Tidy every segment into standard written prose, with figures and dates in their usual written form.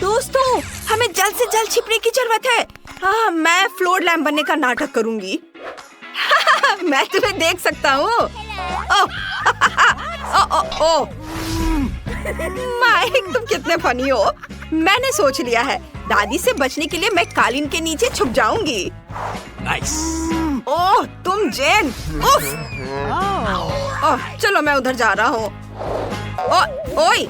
दोस्तों, हमें जल्द से जल्द छिपने की जरूरत है। हाँ, मैं फ्लोर लैम्प बनने का नाटक करूंगी। मैं तुम्हें देख सकता हूँ। ओ, माइक, तुम कितने फनी हो। मैंने सोच लिया है, दादी से बचने के लिए मैं कालीन के नीचे छुप जाऊंगी। Nice. ओह, तुम जेन। उफ। चलो मैं उधर जा रहा हूँ। ओए,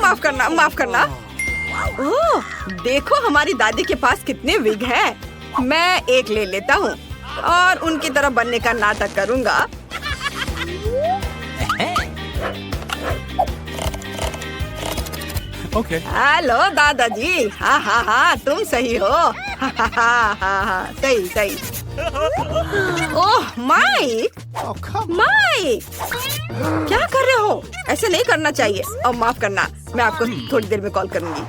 माफ करना, माफ करना। ओह, देखो हमारी दादी के पास कितने विग हैं। मैं एक ले लेता हूँ और उनकी तरह बनने का नाटक करूँगा। Okay. हेलो दादाजी। हाँ हाँ हाँ, तुम सही हो। हाँ हाँ हाँ हाँ, सही सही। ओह माइक, Oh, come माइक, क्या कर रहे हो? ऐसे नहीं करना चाहिए। और माफ करना, मैं आपको थोड़ी देर में कॉल करूंगी।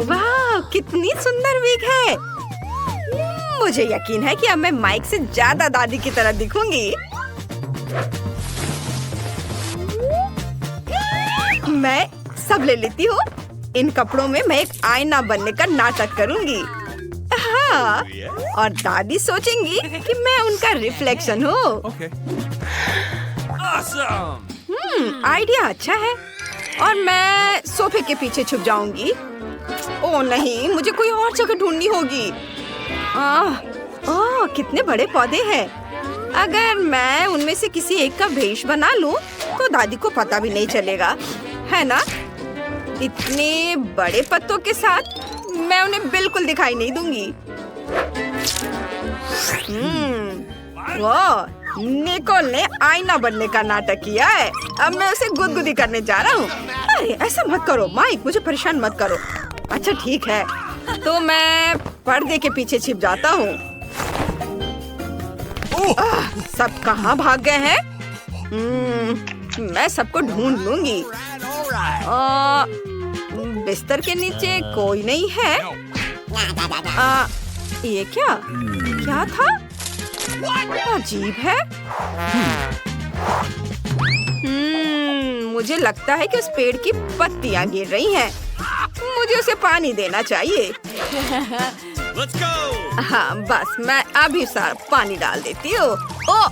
वाह, कितनी सुंदर विग है। मुझे यकीन है कि अब मैं माइक से ज्यादा दादी की तरह दिखूंगी। मैं सब ले लेती हूँ। इन कपड़ों में मैं एक आईना बनने का नाटक करूंगी। हाँ, और दादी सोचेंगी कि मैं उनका रिफ्लेक्शन हूँ। Okay. Awesome. आइडिया अच्छा है। और मैं सोफे के पीछे छुप जाऊंगी। ओह नहीं, मुझे कोई और जगह ढूंढनी होगी। ओह, कितने बड़े पौधे हैं। अगर मैं उनमें से किसी एक का भेष बना लूं, तो दादी को पता भी नहीं चलेगा, है ना? इतने बड़े पत्तों के साथ मैं उन्हें बिल्कुल दिखाई नहीं दूंगी। वाह, निकोल ने आईना बनने का नाटक किया है। अब मैं उसे गुदगुदी करने जा रहा हूँ। अरे ऐसा मत करो माइक, मुझे परेशान मत करो। अच्छा ठीक है, तो मैं पर्दे के पीछे छिप जाता हूँ। सब कहाँ भाग गए हैं? मैं सबको ढूंढ लूंगी। बिस्तर के नीचे कोई नहीं है। ये क्या था? अजीब है। मुझे लगता है कि उस पेड़ की पत्तियां गिर रही हैं। मुझे उसे पानी देना चाहिए। Let's go. हाँ, बस मैं अभी सारा पानी डाल देती हूँ। ओ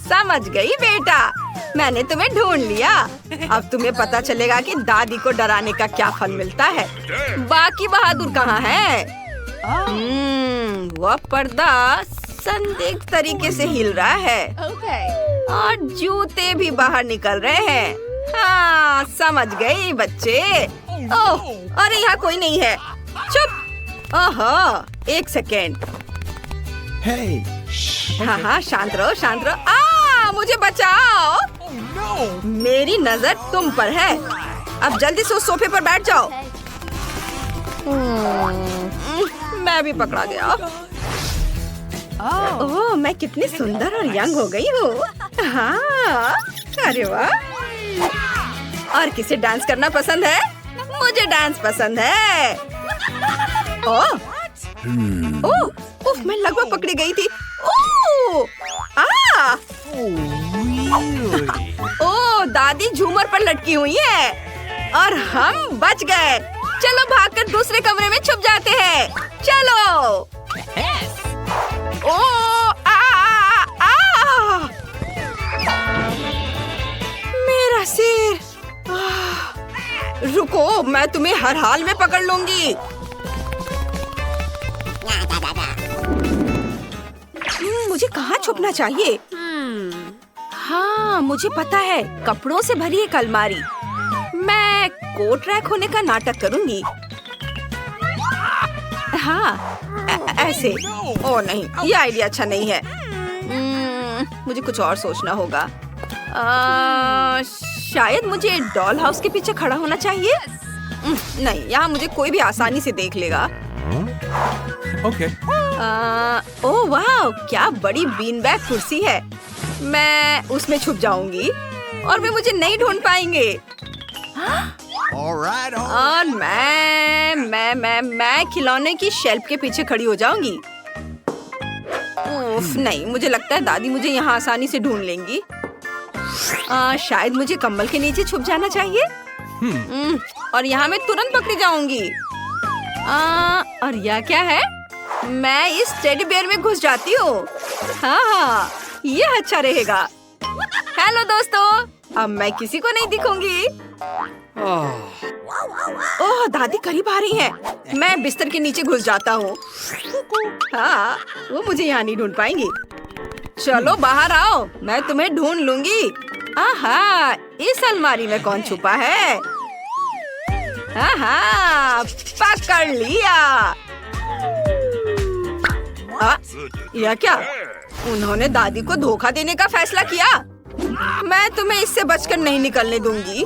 समझ गई बेटा, मैंने तुम्हें ढूंढ लिया। अब तुम्हें पता चलेगा कि दादी को डराने का क्या फल मिलता है। बाकी बहादुर कहाँ है? वह पर्दा संदिग्ध तरीके से हिल रहा है। और जूते भी बाहर निकल रहे हैं। हाँ, समझ गई बच्चे। ओह, अरे यहाँ कोई नहीं है। चुप। ओहो, एक सेकेंड। Hey. हाँ, शांत रहो, शांत रहो। मुझे बचाओ। Oh no. मेरी नजर तुम पर है। अब जल्दी से उस सोफे पर बैठ जाओ। मैं भी पकड़ा गया। ओह, मैं कितनी सुंदर और यंग हो गई हूँ। हाँ, अरे वाह। और किसे डांस करना पसंद है? मुझे डांस पसंद है। ओह, मैं लगभग पकड़ी गई थी। ओह, दादी झूमर पर लटकी हुई है और हम बच गए। चलो भागकर दूसरे कमरे में छुप जाते हैं। चलो। मेरा सिर। रुको, मैं तुम्हें हर हाल में पकड़ लूंगी। मुझे कहाँ छुपना चाहिए? हाँ, मुझे पता है, कपड़ों से भरी एक अलमारी। मैं कोट रैक होने का नाटक करूंगी। हाँ, ऐसे। ओ नहीं, ये आइडिया अच्छा नहीं है। मुझे कुछ और सोचना होगा। शायद मुझे डॉल हाउस के पीछे खड़ा होना चाहिए। नहीं, यहाँ मुझे कोई भी आसानी से देख लेगा। Okay. ओह वाह, क्या बड़ी बीन बैग कुर्सी है। मैं उसमें छुप जाऊंगी और वे मुझे नहीं ढूंढ पाएंगे। All right. और मैं खिलौने की शेल्फ के पीछे खड़ी हो जाऊंगी। उफ, नहीं, मुझे लगता है दादी मुझे यहाँ आसानी से ढूंढ लेंगी। शायद मुझे कंबल के नीचे छुप जाना चाहिए। और यहाँ मैं तुरंत पकड़ी जाऊंगी। और यह क्या है? मैं इस टेडी बेयर में घुस जाती हूँ। हाँ, ये अच्छा रहेगा। हेलो दोस्तों, अब मैं किसी को नहीं दिखूंगी। ओह, दादी करीब आ रही है। मैं बिस्तर के नीचे घुस जाता हूँ। हाँ, वो मुझे यहाँ नहीं ढूंढ पाएंगी। चलो बाहर आओ, मैं तुम्हें ढूंढ लूंगी। आहा, इस अलमारी में कौन छुपा है? आहा, पकड़ लिया। यह क्या? उन्होंने दादी को धोखा देने का फैसला किया। मैं तुम्हें इससे बचकर नहीं निकलने दूंगी।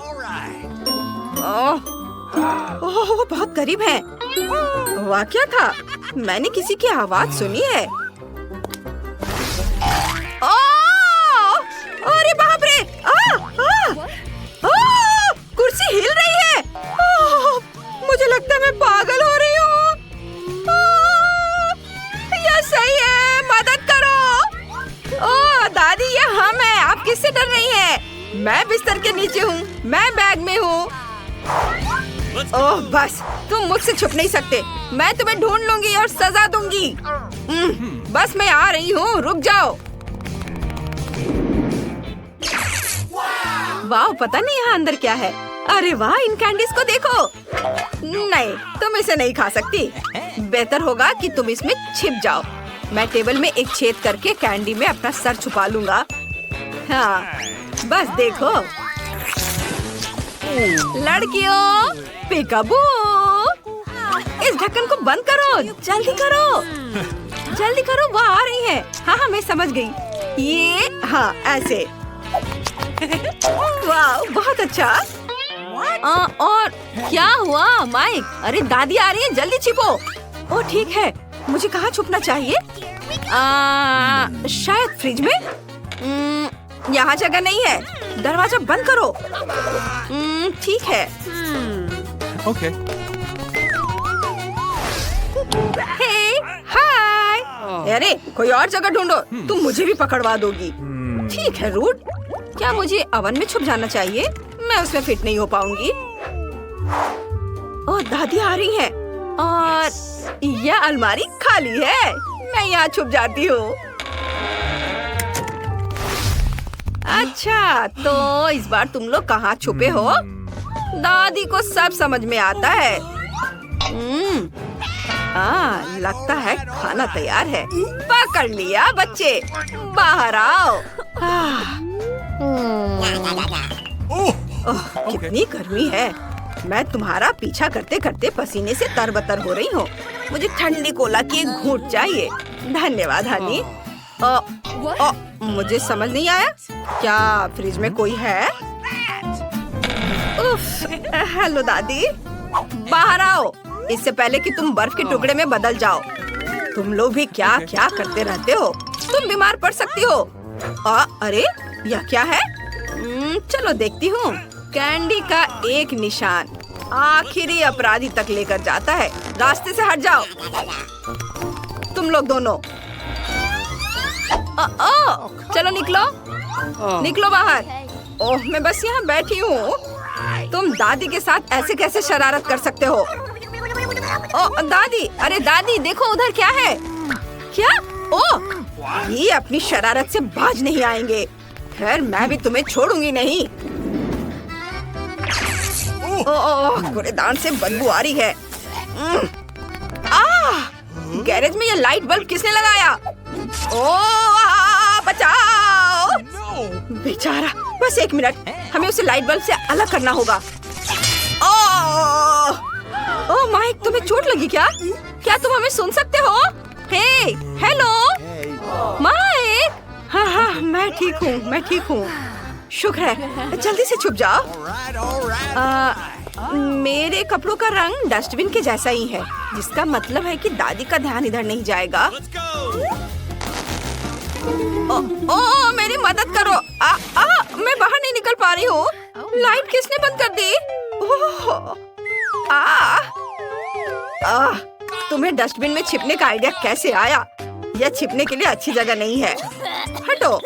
ओह, बहुत करीब है। वह क्या था? मैंने किसी की आवाज सुनी है। अरे बाप रे! कुर्सी हिल रही है। मुझे लगता है मैं पागल हो रही हूँ। यह सही है, मदद करो। ओह दादी, ये हम हैं। आप किससे डर रही हैं? मैं बिस्तर के नीचे हूँ, मैं बैग में हूँ। ओह बस, तुम मुझसे छुप नहीं सकते। मैं तुम्हें ढूंढ लूंगी और सजा दूंगी। बस मैं आ रही हूँ, रुक जाओ। वाह, पता नहीं यहाँ अंदर क्या है। अरे वाह, इन कैंडीज को देखो। नहीं, तुम इसे नहीं खा सकती। बेहतर होगा कि तुम इसमें छिप जाओ। मैं टेबल में एक छेद करके कैंडी में अपना सर छुपा लूंगा। हाँ, बस देखो। लड़कियों, पिकाबू, इस ढक्कन को बंद करो। जल्दी करो, जल्दी करो। वो आ रही है। हाँ, मैं समझ गई। ये हाँ, ऐसे। वाह, बहुत अच्छा। और क्या हुआ माइक? अरे दादी आ रही है, जल्दी छिपो। ओह ठीक है, मुझे कहाँ छुपना चाहिए? शायद फ्रिज में। यहाँ जगह नहीं है। दरवाजा बंद करो। ठीक है। Okay. हे, हाय। अरे कोई और जगह ढूंढो। तुम मुझे भी पकड़वा दोगी। ठीक है रूट। क्या मुझे ओवन में छुप जाना चाहिए? मैं उसमें फिट नहीं हो पाऊंगी। ओह, दादी आ रही है। और यह अलमारी खाली है। मैं यहाँ छुप जाती हूँ। अच्छा, तो इस बार तुम लोग कहाँ छुपे हो? दादी को सब समझ में आता है। लगता है खाना तैयार है। पकड़ लिया बच्चे, बाहर आओ। कितनी गर्मी है। मैं तुम्हारा पीछा करते करते पसीने से तरबतर हो रही हूँ। मुझे ठंडी कोला की एक घूंट चाहिए। धन्यवाद हनी। मुझे समझ नहीं आया। क्या फ्रिज में कोई है? उफ, हेलो दादी, बाहर आओ इससे पहले कि तुम बर्फ के टुकड़े में बदल जाओ। तुम लोग भी क्या क्या करते रहते हो। तुम बीमार पड़ सकती हो। अरे यह क्या है? चलो देखती हूँ। कैंडी का एक निशान आखिरी अपराधी तक लेकर जाता है। रास्ते से हट जाओ तुम लोग दोनों। चलो निकलो, निकलो बाहर। ओह, मैं बस यहाँ बैठी हूँ। तुम दादी के साथ ऐसे कैसे शरारत कर सकते हो? ओह दादी, अरे दादी देखो उधर क्या है। क्या? ओह, ये अपनी शरारत से बाज नहीं आएंगे। खैर, मैं भी तुम्हें छोड़ूंगी नहीं। ओह, कूड़ेदान से बदबू आ रही है। गैरेज में ये लाइट बल्ब किसने लगाया? ओह, बचाओ। बेचारा, बस एक मिनट, हमें उसे लाइट बल्ब से अलग करना होगा। ओह माइक, तुम्हें चोट लगी क्या? क्या तुम हमें सुन सकते हो? हे, हेलो माइक। हाँ, मैं ठीक हूँ, मैं ठीक हूँ। शुक्र है, जल्दी से छुप जाओ। मेरे कपड़ों का रंग डस्टबिन के जैसा ही है, जिसका मतलब है कि दादी का ध्यान इधर नहीं जाएगा। ओ, मेरी मदद करो। मैं बाहर नहीं निकल पा रही हूँ। लाइट किसने बंद कर दी? तुम्हें डस्टबिन में छिपने का आइडिया कैसे आया? यह छिपने के लिए अच्छी जगह नहीं है। हटो।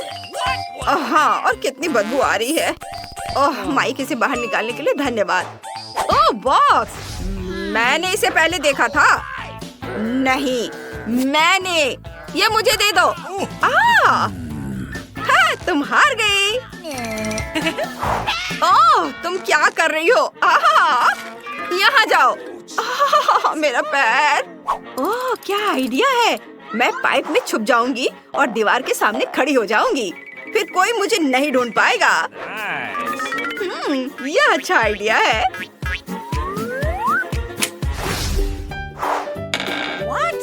हाँ, और कितनी बदबू आ रही है। ओह, माइक इसे बाहर निकालने के लिए धन्यवाद। ओह बॉक्स, मैंने इसे पहले देखा था। नहीं, मैंने। ये मुझे दे दो। हाँ, तुम हार गई। ओह, तुम क्या कर रही हो? यहाँ जाओ। मेरा पैर। ओह, क्या आइडिया है। मैं पाइप में छुप जाऊंगी और दीवार के सामने खड़ी हो जाऊंगी। फिर कोई मुझे नहीं ढूंढ पाएगा। यह अच्छा आइडिया है।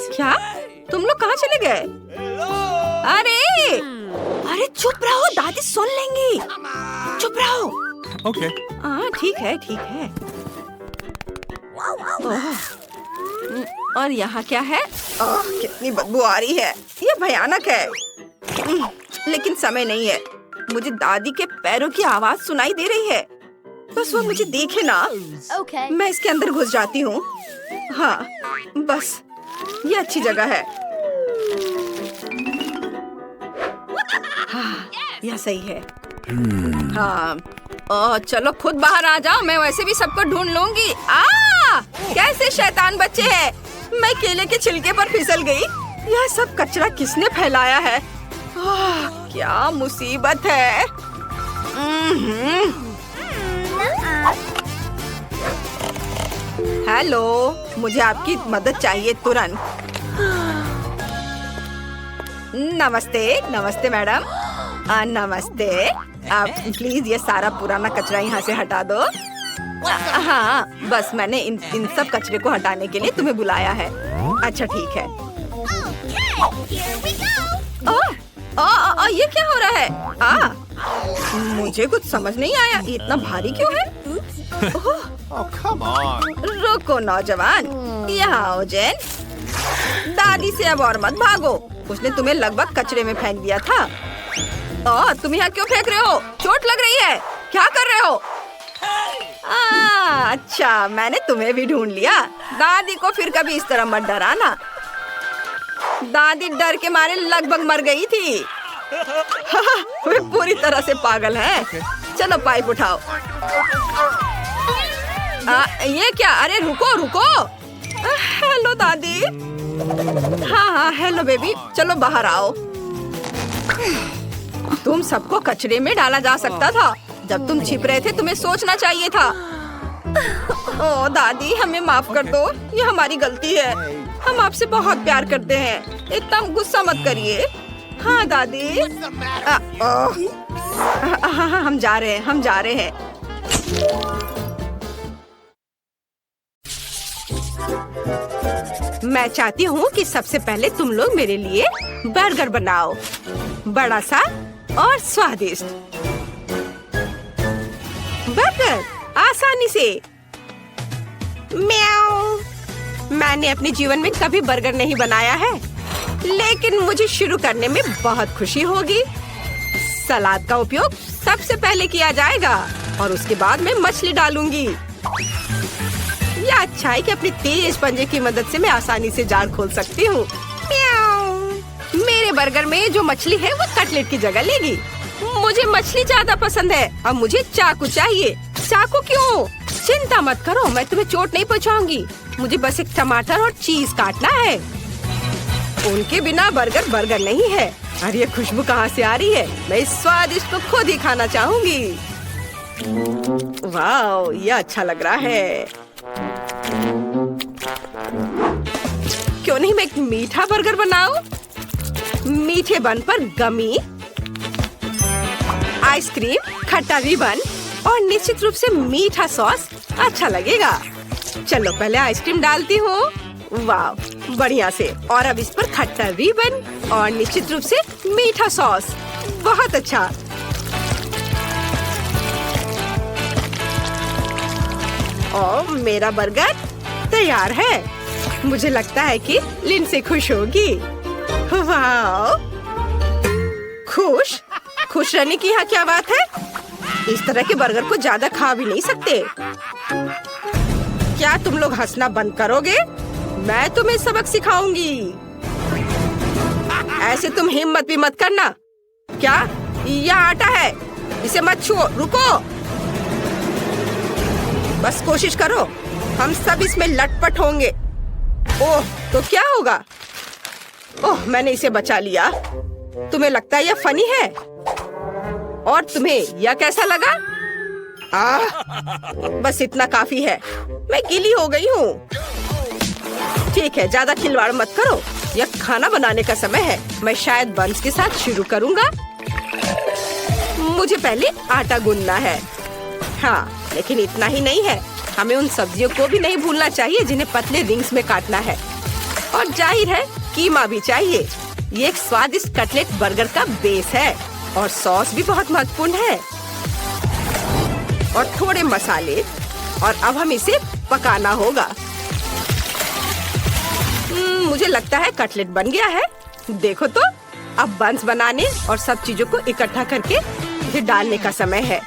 क्या? तुम लोग कहाँ चले गए? अरे चुप रहो, दादी सुन लेंगी। चुप रहो। Okay. हाँ, ठीक है, ठीक है। और यहाँ क्या है? कितनी बदबू आ रही है। ये भयानक है। लेकिन समय नहीं है। मुझे दादी के पैरों की आवाज सुनाई दे रही है। बस वो मुझे देखे ना। Okay. मैं इसके अंदर घुस जाती हूँ। हाँ, बस ये अच्छी जगह है। हाँ, यह सही है। हाँ, चलो खुद बाहर आ जाओ। मैं वैसे भी सबको ढूंढ लूंगी। कैसे शैतान बच्चे हैं। मैं केले के छिलके पर फिसल गई। यह सब कचरा किसने फैलाया है? क्या मुसीबत है। हेलो, मुझे आपकी मदद चाहिए तुरंत। नमस्ते, नमस्ते मैडम। नमस्ते। आप प्लीज ये सारा पुराना कचरा यहाँ से हटा दो। हाँ, बस मैंने इन सब कचरे को हटाने के लिए तुम्हें बुलाया है। अच्छा, ठीक है। ये क्या हो रहा है? मुझे कुछ समझ नहीं आया। इतना भारी क्यों है? Oh, come on. रुको नौजवान, यहाँ आओ जेन। दादी से अब और मत भागो। उसने तुम्हें लगभग कचरे में फेंक दिया था। तुम यहाँ क्यों फेंक रहे हो? चोट लग रही है। क्या कर रहे हो? अच्छा, मैंने तुम्हें भी ढूंढ लिया। दादी को फिर कभी इस तरह मत डराना। दादी डर के मारे लगभग मर गई थी। वे पूरी तरह से पागल है। चलो पाइप उठाओ। ये क्या? अरे रुको रुको। हेलो दादी। हाँ, हेलो बेबी। चलो बाहर आओ। तुम सबको कचरे में डाला जा सकता था। जब तुम छिप रहे थे तुम्हें सोचना चाहिए था। ओ दादी, हमें माफ कर दो। ये हमारी गलती है। हम आपसे बहुत प्यार करते हैं। इतना गुस्सा मत करिए। हाँ दादी। हम जा रहे हैं, हम जा रहे हैं। मैं चाहती हूँ कि सबसे पहले तुम लोग मेरे लिए बर्गर बनाओ, बड़ा सा और स्वादिष्ट। बर्गर आसानी से। म्याऊ। मैंने अपने जीवन में कभी बर्गर नहीं बनाया है, लेकिन मुझे शुरू करने में बहुत खुशी होगी। सलाद का उपयोग सबसे पहले किया जाएगा और उसके बाद मैं मछली डालूंगी। यह अच्छा है कि अपने तेज पंजे की मदद से मैं आसानी से जाल खोल सकती हूँ। मेरे बर्गर में जो मछली है वो कटलेट की जगह लेगी। मुझे मछली ज्यादा पसंद है। अब मुझे चाकू चाहिए। चाकू क्यों? चिंता मत करो, मैं तुम्हें चोट नहीं पहुँचाऊंगी। मुझे बस एक टमाटर और चीज काटना है। उनके बिना बर्गर बर्गर नहीं है। अरे ये खुशबू कहाँ से आ रही है? मैं इस स्वादिष्ट को खुद ही खाना चाहूंगी। वाह, ये अच्छा लग रहा है। क्यों नहीं मैं एक मीठा बर्गर बनाऊं? मीठे बन पर गमी, आइसक्रीम, खट्टा रिबन और निश्चित रूप से मीठा सॉस अच्छा लगेगा। चलो पहले आइसक्रीम डालती हूँ। वाह, बढ़िया से। और अब इस पर खट्टा रिबन और निश्चित रूप से मीठा सॉस। बहुत अच्छा। और मेरा बर्गर तैयार है। मुझे लगता है कि लिंडसे खुश होगी। वाह, खुश खुश रहने की यहाँ क्या बात है? इस तरह के बर्गर को ज्यादा खा भी नहीं सकते। क्या तुम लोग हंसना बंद करोगे? मैं तुम्हें सबक सिखाऊंगी। ऐसे तुम हिम्मत भी मत करना। क्या यह आटा है, इसे मत छुओ, रुको। बस कोशिश करो, हम सब इसमें लटपट होंगे। ओह, तो क्या होगा? ओह, मैंने इसे बचा लिया। तुम्हें लगता है यह फनी है? और तुम्हें यह कैसा लगा? बस इतना काफी है, मैं गीली हो गई हूँ। ठीक है, ज्यादा खिलवाड़ मत करो, यह खाना बनाने का समय है। मैं शायद बंस के साथ शुरू करूँगा। मुझे पहले आटा गूंदना है। हाँ, लेकिन इतना ही नहीं है, हमें उन सब्जियों को भी नहीं भूलना चाहिए जिन्हें पतले रिंग्स में काटना है। और जाहिर है कीमा भी चाहिए। ये एक स्वादिष्ट कटलेट बर्गर का बेस है और सॉस भी बहुत महत्वपूर्ण है। और थोड़े मसाले, और अब हम इसे पकाना होगा। मुझे लगता है कटलेट बन गया है। देखो तो, अब बंस बनाने और सब चीजों को इकट्ठा करके इसे डालने का समय है।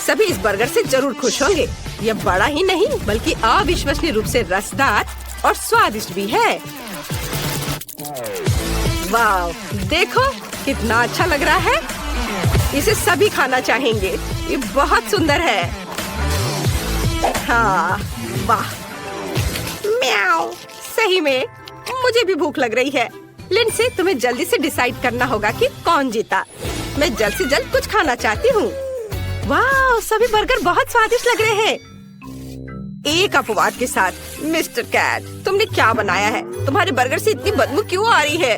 सभी इस बर्गर से जरूर खुश होंगे। यह बड़ा ही नहीं बल्कि अविश्वसनीय रूप से रसदार और स्वादिष्ट भी है। वाह, देखो कितना अच्छा लग रहा है। इसे सभी खाना चाहेंगे। ये बहुत सुंदर है। हाँ, वाह, म्याऊ। सही में मुझे भी भूख लग रही है। लिंडसे, तुम्हें जल्दी से डिसाइड करना होगा कि कौन जीता। मैं जल्द से जल्द कुछ खाना चाहती हूँ। वाह, सभी बर्गर बहुत स्वादिष्ट लग रहे हैं। एक अपवाद के साथ। मिस्टर कैट, तुमने क्या बनाया है? तुम्हारे बर्गर से इतनी बदबू क्यों आ रही है?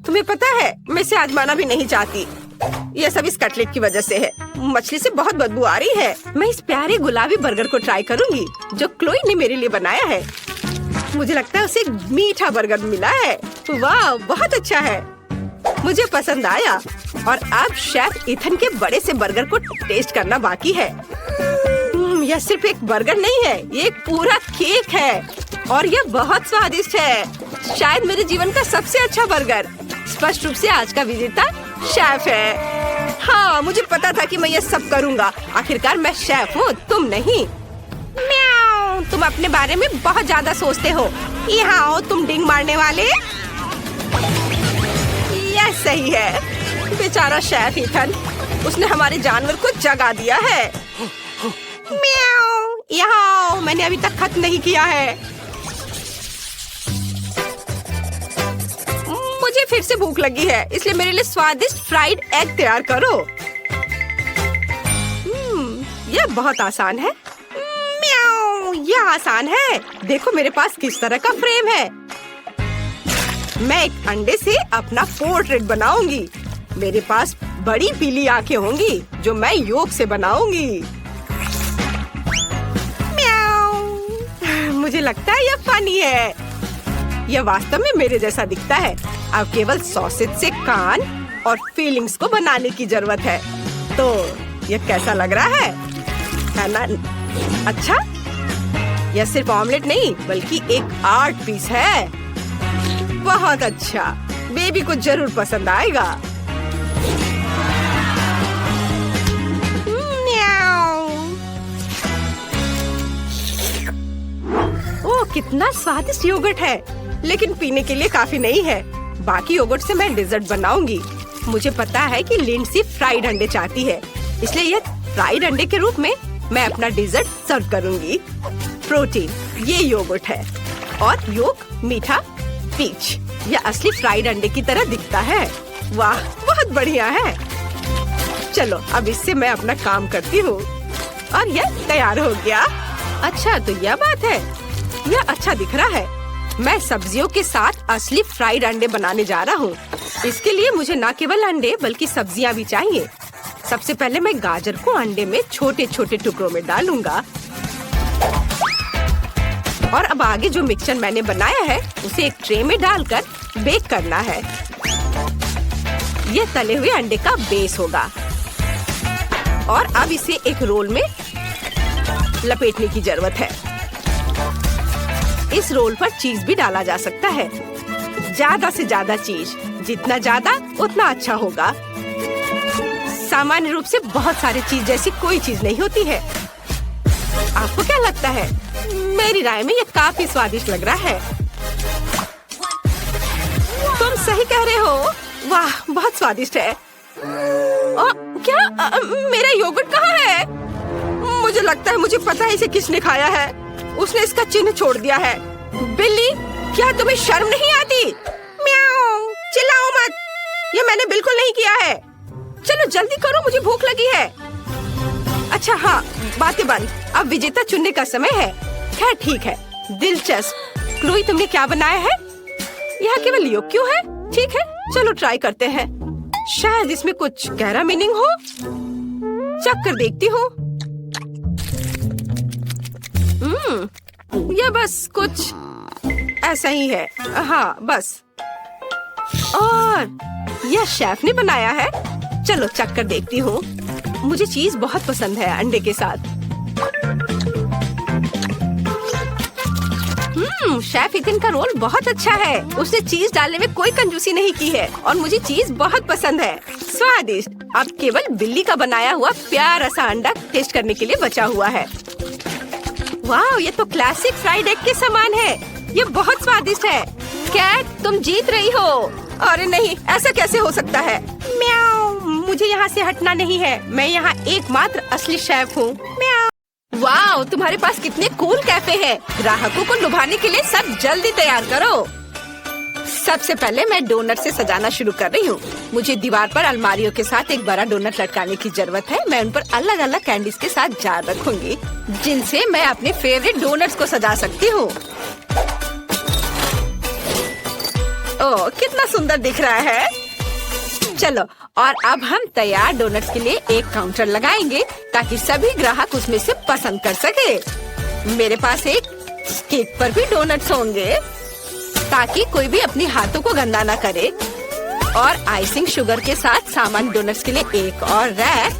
तुम्हें पता है, मैं इसे आजमाना भी नहीं चाहती। यह सब इस कटलेट की वजह से है। मछली से बहुत बदबू आ रही है। मैं इस प्यारे गुलाबी बर्गर को ट्राई करूंगी जो क्लोई ने मेरे लिए बनाया है। मुझे लगता है उसे मीठा बर्गर मिला है। वाह, बहुत अच्छा है, मुझे पसंद आया। और अब शेफ इथन के बड़े से बर्गर को टेस्ट करना बाकी है। यह सिर्फ एक बर्गर नहीं है, ये एक पूरा केक है और यह बहुत स्वादिष्ट है। शायद मेरे जीवन का सबसे अच्छा बर्गर। स्पष्ट रूप से आज का विजेता शेफ है। हाँ, मुझे पता था कि मैं ये सब करूँगा। आखिरकार मैं शेफ हूँ, तुम नहीं। म्याऊ, तुम अपने बारे में बहुत ज्यादा सोचते हो। यहाँ आओ तुम डिंग मारने वाले। यह सही है। बेचारा शेफ इथन, उसने हमारे जानवर को जगा दिया है। म्याऊ, यहाँ आओ, मैंने अभी तक खत्म नहीं किया है। मुझे फिर से भूख लगी है, इसलिए मेरे लिए स्वादिष्ट फ्राइड एग तैयार करो। यह बहुत आसान है। म्याऊ, यह आसान है। देखो मेरे पास किस तरह का फ्रेम है। मैं एक अंडे से अपना पोर्ट्रेट बनाऊंगी। मेरे पास बड़ी पीली आंखें होंगी जो मैं योग से बनाऊंगी। म्याऊ, मुझे लगता है यह फनी है। यह वास्तव में मेरे जैसा दिखता है। अब केवल सॉसेज से कान और फीलिंग्स को बनाने की जरूरत है। तो यह कैसा लग रहा है ना? अच्छा, यह सिर्फ ऑमलेट नहीं बल्कि एक आर्ट पीस है। बहुत अच्छा, बेबी को जरूर पसंद आएगा। ओह, कितना स्वादिष्ट योगर्ट है, लेकिन पीने के लिए काफी नहीं है। बाकी योगर्ट से मैं डेजर्ट बनाऊंगी। मुझे पता है कि लिंडसी फ्राइड अंडे चाहती है, इसलिए यह फ्राइड अंडे के रूप में मैं अपना डेजर्ट सर्व करूंगी। प्रोटीन, ये योगर्ट है और योग मीठा पीच। यह असली फ्राइड अंडे की तरह दिखता है। वाह, बहुत बढ़िया है। चलो अब इससे मैं अपना काम करती हूँ और यह तैयार हो गया। अच्छा, तो यह बात है, यह अच्छा दिख रहा है। मैं सब्जियों के साथ असली फ्राइड अंडे बनाने जा रहा हूँ। इसके लिए मुझे न केवल अंडे बल्कि सब्जियाँ भी चाहिए। सबसे पहले मैं गाजर को अंडे में छोटे छोटे टुकड़ों में डालूंगा और अब आगे जो मिक्सचर मैंने बनाया है उसे एक ट्रे में डालकर बेक करना है। यह तले हुए अंडे का बेस होगा और अब इसे एक रोल में लपेटने की जरूरत है। इस रोल पर चीज भी डाला जा सकता है। ज्यादा से ज्यादा चीज, जितना ज्यादा उतना अच्छा होगा। सामान्य रूप से बहुत सारी चीज जैसी कोई चीज नहीं होती है। आपको क्या लगता है? मेरी राय में ये काफी स्वादिष्ट लग रहा है। तुम सही कह रहे हो। वाह, बहुत स्वादिष्ट है। क्या मेरा योगर्ट कहाँ है? मुझे लगता है मुझे पता है इसे किसने खाया है। उसने इसका चिन्ह छोड़ दिया है। बिल्ली, क्या तुम्हें शर्म नहीं आती? म्याऊ, चिल्लाओ मत। ये मैंने बिल्कुल नहीं किया है। चलो जल्दी करो, मुझे भूख लगी है। अच्छा हाँ, बातें बंद। अब विजेता चुनने का समय है। खैर ठीक है, दिलचस्प। क्लोई, तुमने क्या बनाया है? यहाँ केवल योग क्यों है? ठीक है, चलो ट्राई करते हैं। शायद इसमें कुछ गहरा मीनिंग हो। चख कर देखती हूँ। यह बस कुछ ऐसा ही है। हाँ बस। और यह शेफ ने बनाया है। चलो चख कर देखती हूँ। मुझे चीज बहुत पसंद है अंडे के साथ। शेफ इथन का रोल बहुत अच्छा है। उसने चीज डालने में कोई कंजूसी नहीं की है और मुझे चीज बहुत पसंद है। स्वादिष्ट। अब केवल बिल्ली का बनाया हुआ प्यारा सा अंडा टेस्ट करने के लिए बचा हुआ है। वाह, ये तो क्लासिक फ्राइड एग के समान है। ये बहुत स्वादिष्ट है। कैट, तुम जीत रही हो। अरे नहीं, ऐसा कैसे हो सकता है? म्याऊ, मुझे यहाँ से हटना नहीं है। मैं यहाँ एकमात्र असली शेफ हूँ। म्याऊ। वाह, तुम्हारे पास कितने कूल कैफे हैं। ग्राहकों को लुभाने के लिए सब जल्दी तैयार करो। सबसे पहले मैं डोनट से सजाना शुरू कर रही हूँ। मुझे दीवार पर अलमारियों के साथ एक बड़ा डोनट लटकाने की जरूरत है। मैं उन पर अलग अलग कैंडीज के साथ जार रखूंगी, जिनसे मैं अपने फेवरेट डोनट्स को सजा सकती हूँ। ओह, कितना सुंदर दिख रहा है। चलो, और अब हम तैयार डोनट्स के लिए एक काउंटर लगाएंगे ताकि सभी ग्राहक उसमें से पसंद कर सके। मेरे पास एक केक पर भी डोनट्स होंगे ताकि कोई भी अपने हाथों को गंदा ना करे। और आइसिंग शुगर के साथ सामान डोनट्स के लिए एक और रैक।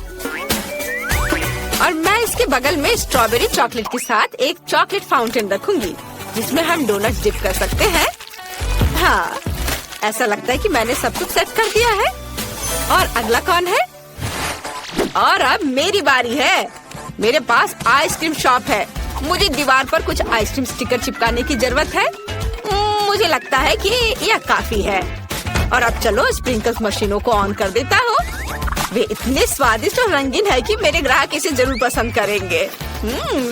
और मैं इसके बगल में स्ट्रॉबेरी चॉकलेट के साथ एक चॉकलेट फाउंटेन रखूंगी, जिसमें हम डोनट्स डिप कर सकते हैं। हाँ, ऐसा लगता है कि मैंने सब कुछ सेट कर दिया है। और अगला कौन है? और अब मेरी बारी है। मेरे पास आइसक्रीम शॉप है। मुझे दीवार पर कुछ आइसक्रीम स्टिकर चिपकाने की जरूरत है। मुझे लगता है कि यह काफी है। और अब चलो स्प्रिंकल्स मशीनों को ऑन कर देता हूँ। वे इतने स्वादिष्ट और रंगीन है कि मेरे ग्राहक इसे जरूर पसंद करेंगे।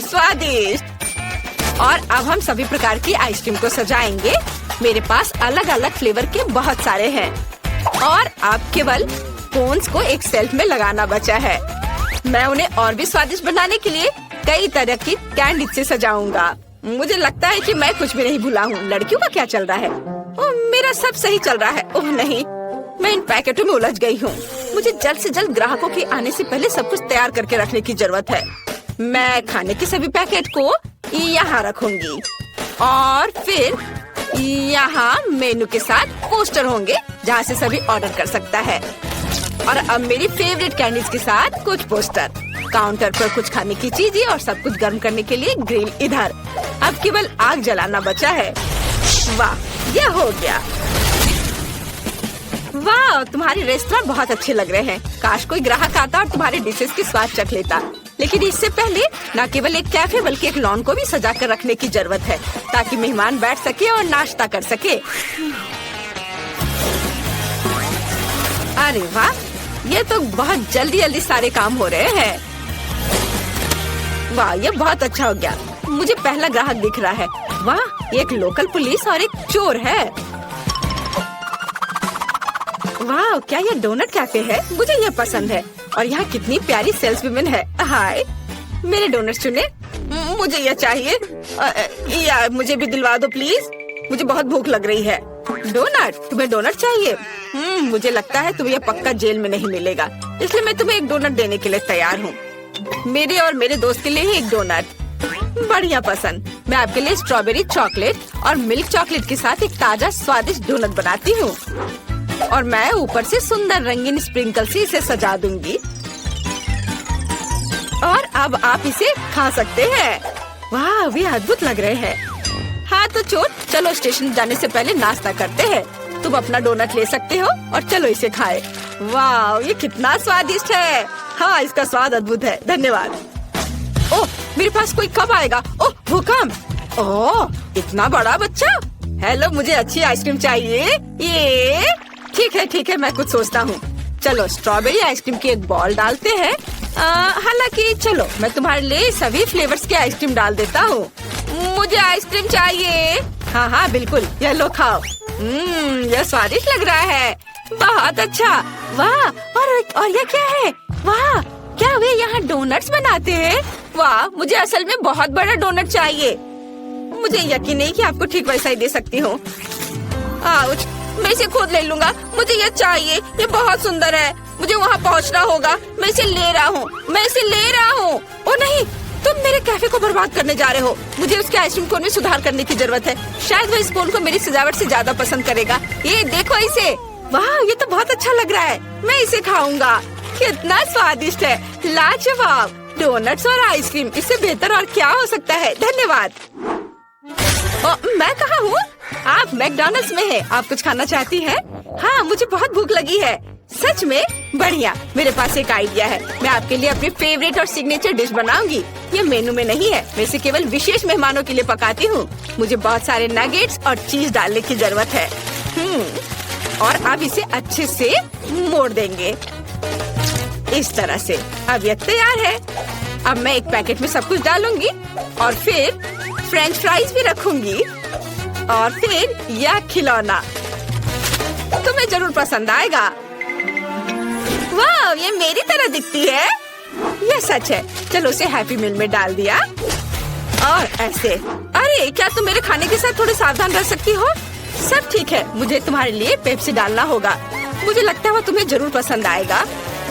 स्वादिष्ट। और अब हम सभी प्रकार की आइसक्रीम को सजाएंगे। मेरे पास अलग अलग फ्लेवर के बहुत सारे हैं। और अब केवल कोन्स को एक शेल्फ में लगाना बचा है। मैं उन्हें और भी स्वादिष्ट बनाने के लिए कई तरह की कैंडी से सजाऊंगा। मुझे लगता है कि मैं कुछ भी नहीं भूला हूँ। लड़कियों का क्या चल रहा है? ओह, मेरा सब सही चल रहा है। ओह नहीं, मैं इन पैकेटों में उलझ गई हूँ। मुझे जल्द से जल्द ग्राहकों के आने से पहले सब कुछ तैयार करके रखने की जरूरत है। मैं खाने के सभी पैकेट को यहाँ रखूंगी और फिर यहाँ मेनू के साथ पोस्टर होंगे जहाँ से सभी ऑर्डर कर सकता है। और अब मेरी फेवरेट कैंडीज के साथ कुछ पोस्टर। काउंटर पर कुछ खाने की चीजें और सब कुछ गर्म करने के लिए ग्रिल इधर। अब केवल आग जलाना बचा है। वाह, यह हो गया। वाह, तुम्हारे रेस्टोरेंट बहुत अच्छे लग रहे हैं। काश कोई ग्राहक आता और तुम्हारे डिशेस की स्वाद चख लेता। लेकिन इससे पहले न केवल एक कैफे बल्कि एक लॉन को भी सजा कर रखने की जरूरत है ताकि मेहमान बैठ सके और नाश्ता कर सके। अरे वाह, ये तो बहुत जल्दी जल्दी सारे काम हो रहे हैं। वाह, ये बहुत अच्छा हो गया। मुझे पहला ग्राहक दिख रहा है। वाह, एक लोकल पुलिस और एक चोर है। वाह, क्या ये डोनट कैफे है? मुझे ये पसंद है। और यहाँ कितनी प्यारी सेल्स वुमेन है। हाय, मेरे डोनट चुने। मुझे ये चाहिए। या मुझे भी दिलवा दो प्लीज। मुझे बहुत भूख लग रही है। डोनट? तुम्हें डोनट चाहिए? मुझे लगता है तुम्हें यह पक्का जेल में नहीं मिलेगा, इसलिए मैं तुम्हें एक डोनट देने के लिए तैयार हूँ। मेरे और मेरे दोस्त के लिए ही एक डोनट। बढ़िया पसंद। मैं आपके लिए स्ट्रॉबेरी चॉकलेट और मिल्क चॉकलेट के साथ एक ताजा स्वादिष्ट डोनट बनाती हूँ। और मैं ऊपर से सुंदर रंगीन स्प्रिंकल से इसे सजा दूंगी। और अब आप इसे खा सकते हैं। वाह, वे अद्भुत लग रहे हैं। हाँ तो चोर, चलो स्टेशन जाने से पहले नाश्ता करते हैं। तुम अपना डोनट ले सकते हो और चलो इसे खाए। वाह, ये कितना स्वादिष्ट है। हाँ, इसका स्वाद अद्भुत है। धन्यवाद। ओह, मेरे पास कोई कब आएगा? ओह, भूकंप। ओह, इतना बड़ा बच्चा। हेलो, मुझे अच्छी आइसक्रीम चाहिए। ये ठीक है, मैं कुछ सोचता हूँ। चलो स्ट्रॉबेरी आइसक्रीम की एक बॉल डालते हैं। हालांकि चलो मैं तुम्हारे लिए सभी फ्लेवर्स के आइसक्रीम डाल देता हूँ। मुझे आइसक्रीम चाहिए। हाँ हाँ बिल्कुल, ये लो खाओ। यह स्वादिष्ट लग रहा है। बहुत अच्छा। वाह, और ये क्या है? वाह, क्या वे यहाँ डोनट्स बनाते हैं? वाह, मुझे असल में बहुत बड़ा डोनट चाहिए। मुझे यकीन नहीं कि आपको ठीक वैसा ही दे सकती हूँ। आउच, मैं इसे खुद ले लूंगा। मुझे ये चाहिए, ये बहुत सुंदर है। मुझे वहाँ पहुँचना होगा। मैं इसे ले रहा हूँ, मैं इसे ले रहा हूँ। ओ नहीं, तुम मेरे कैफे को बर्बाद करने जा रहे हो। मुझे उसके आइसक्रीम कोन में सुधार करने की जरूरत है। शायद वो इस कोन को मेरी सजावट से ज्यादा पसंद करेगा। ये देखो इसे। वाह, ये तो बहुत अच्छा लग रहा है। मैं इसे खाऊंगा। कितना स्वादिष्ट है, लाजवाब। डोनट्स और आइसक्रीम, इससे बेहतर और क्या हो सकता है। धन्यवाद। मैं कहाँ हूँ? आप मैकडॉनल्ड्स में हैं। आप कुछ खाना चाहती हैं? हाँ, मुझे बहुत भूख लगी है। सच में? बढ़िया। मेरे पास एक आइडिया है। मैं आपके लिए अपनी फेवरेट और सिग्नेचर डिश बनाऊंगी। ये मेनू में नहीं है। मैं इसे केवल विशेष मेहमानों के लिए पकाती हूँ। मुझे बहुत सारे नगेट्स और चीज डालने की जरूरत है। और अब इसे अच्छे से मोड़ देंगे इस तरह से। अब ये तैयार है। अब मैं एक पैकेट में सब कुछ डालूंगी और फिर फ्रेंच फ्राइज भी रखूंगी और फिर यह खिलौना तुम्हें जरूर पसंद आएगा। वाह, ये मेरी तरह दिखती है। यह सच है। चलो उसे हैप्पी मील में डाल दिया और ऐसे। अरे, क्या तुम मेरे खाने के साथ थोड़े सावधान रह सकती हो? सब ठीक है। मुझे तुम्हारे लिए पेप्सी डालना होगा। मुझे लगता है वो तुम्हें जरूर पसंद आएगा।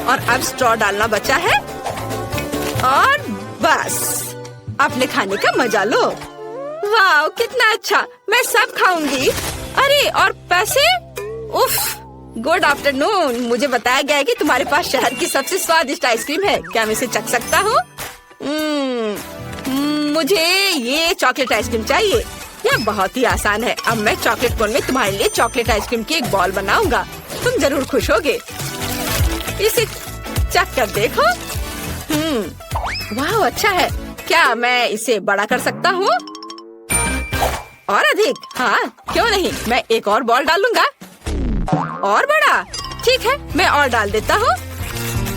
और अब स्ट्रॉ डालना बचा है और बस अपने खाने का मजा लो। वाह, कितना अच्छा। मैं सब खाऊंगी। अरे, और पैसे? उफ, गुड आफ्टरनून। मुझे बताया गया है कि तुम्हारे पास शहर की सबसे स्वादिष्ट आइसक्रीम है। क्या मैं इसे चख सकता हूँ? मुझे ये चॉकलेट आइसक्रीम चाहिए। यह बहुत ही आसान है। अब मैं चॉकलेट कोन में तुम्हारे लिए चॉकलेट आइसक्रीम की एक बॉल बनाऊंगा। तुम जरूर खुश होगे। इसे चख कर देखो। वाह, अच्छा है। क्या मैं इसे बड़ा कर सकता हूँ? और अधिक? हाँ, क्यों नहीं। मैं एक और बॉल डालूंगा। और बड़ा? ठीक है, मैं और डाल देता हूँ।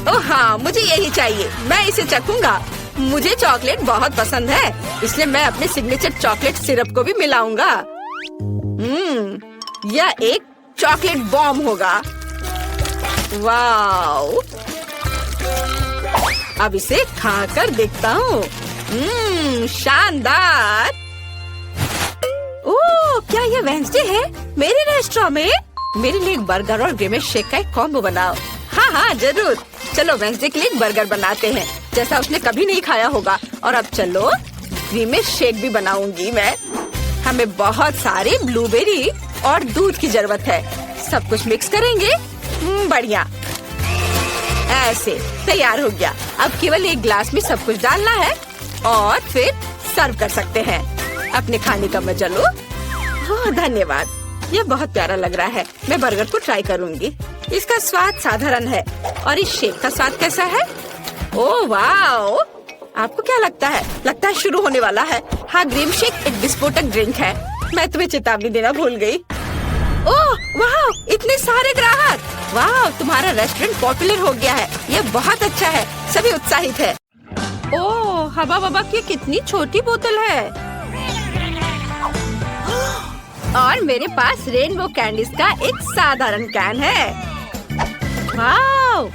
ओह हाँ, मुझे यही चाहिए। मैं इसे चखूंगा। मुझे चॉकलेट बहुत पसंद है, इसलिए मैं अपने सिग्नेचर चॉकलेट सिरप को भी मिलाऊंगा। यह एक चॉकलेट बॉम्ब होगा। वाओ, अब इसे खाकर देखता हूँ। शानदार। ओह, क्या ये वेंसडे है मेरे रेस्टोरेंट में? मेरे लिए एक बर्गर और ग्रेमेश शेक का एक कॉम्बो बनाओ। हाँ हाँ जरूर। चलो वेंसडे के लिए एक बर्गर बनाते हैं, जैसा उसने कभी नहीं खाया होगा। और अब चलो ग्रेमेश शेक भी बनाऊंगी मैं। हमें बहुत सारे ब्लूबेरी और दूध की जरूरत है। सब कुछ मिक्स करेंगे। बढ़िया, ऐसे तैयार हो गया। अब केवल एक ग्लास में सब कुछ डालना है और फिर सर्व कर सकते हैं। अपने खाने का मजा लो। हाँ, धन्यवाद। यह बहुत प्यारा लग रहा है। मैं बर्गर को ट्राई करूंगी। इसका स्वाद साधारण है। और इस शेक का स्वाद कैसा है? ओह वाओ, आपको क्या लगता है? लगता है शुरू होने वाला है। हाँ, ग्रीम शेक एक विस्फोटक ड्रिंक है। मैं तुम्हें चेतावनी देना भूल गई। ओह वाओ, इतने सारे ग्राहक। वाओ, तुम्हारा रेस्टोरेंट पॉपुलर हो गया है। यह बहुत अच्छा है। सभी उत्साहित है। ओह, हवा बबा की कितनी छोटी बोतल है। और मेरे पास रेनबो कैंडीज का एक साधारण कैन है। वाओ,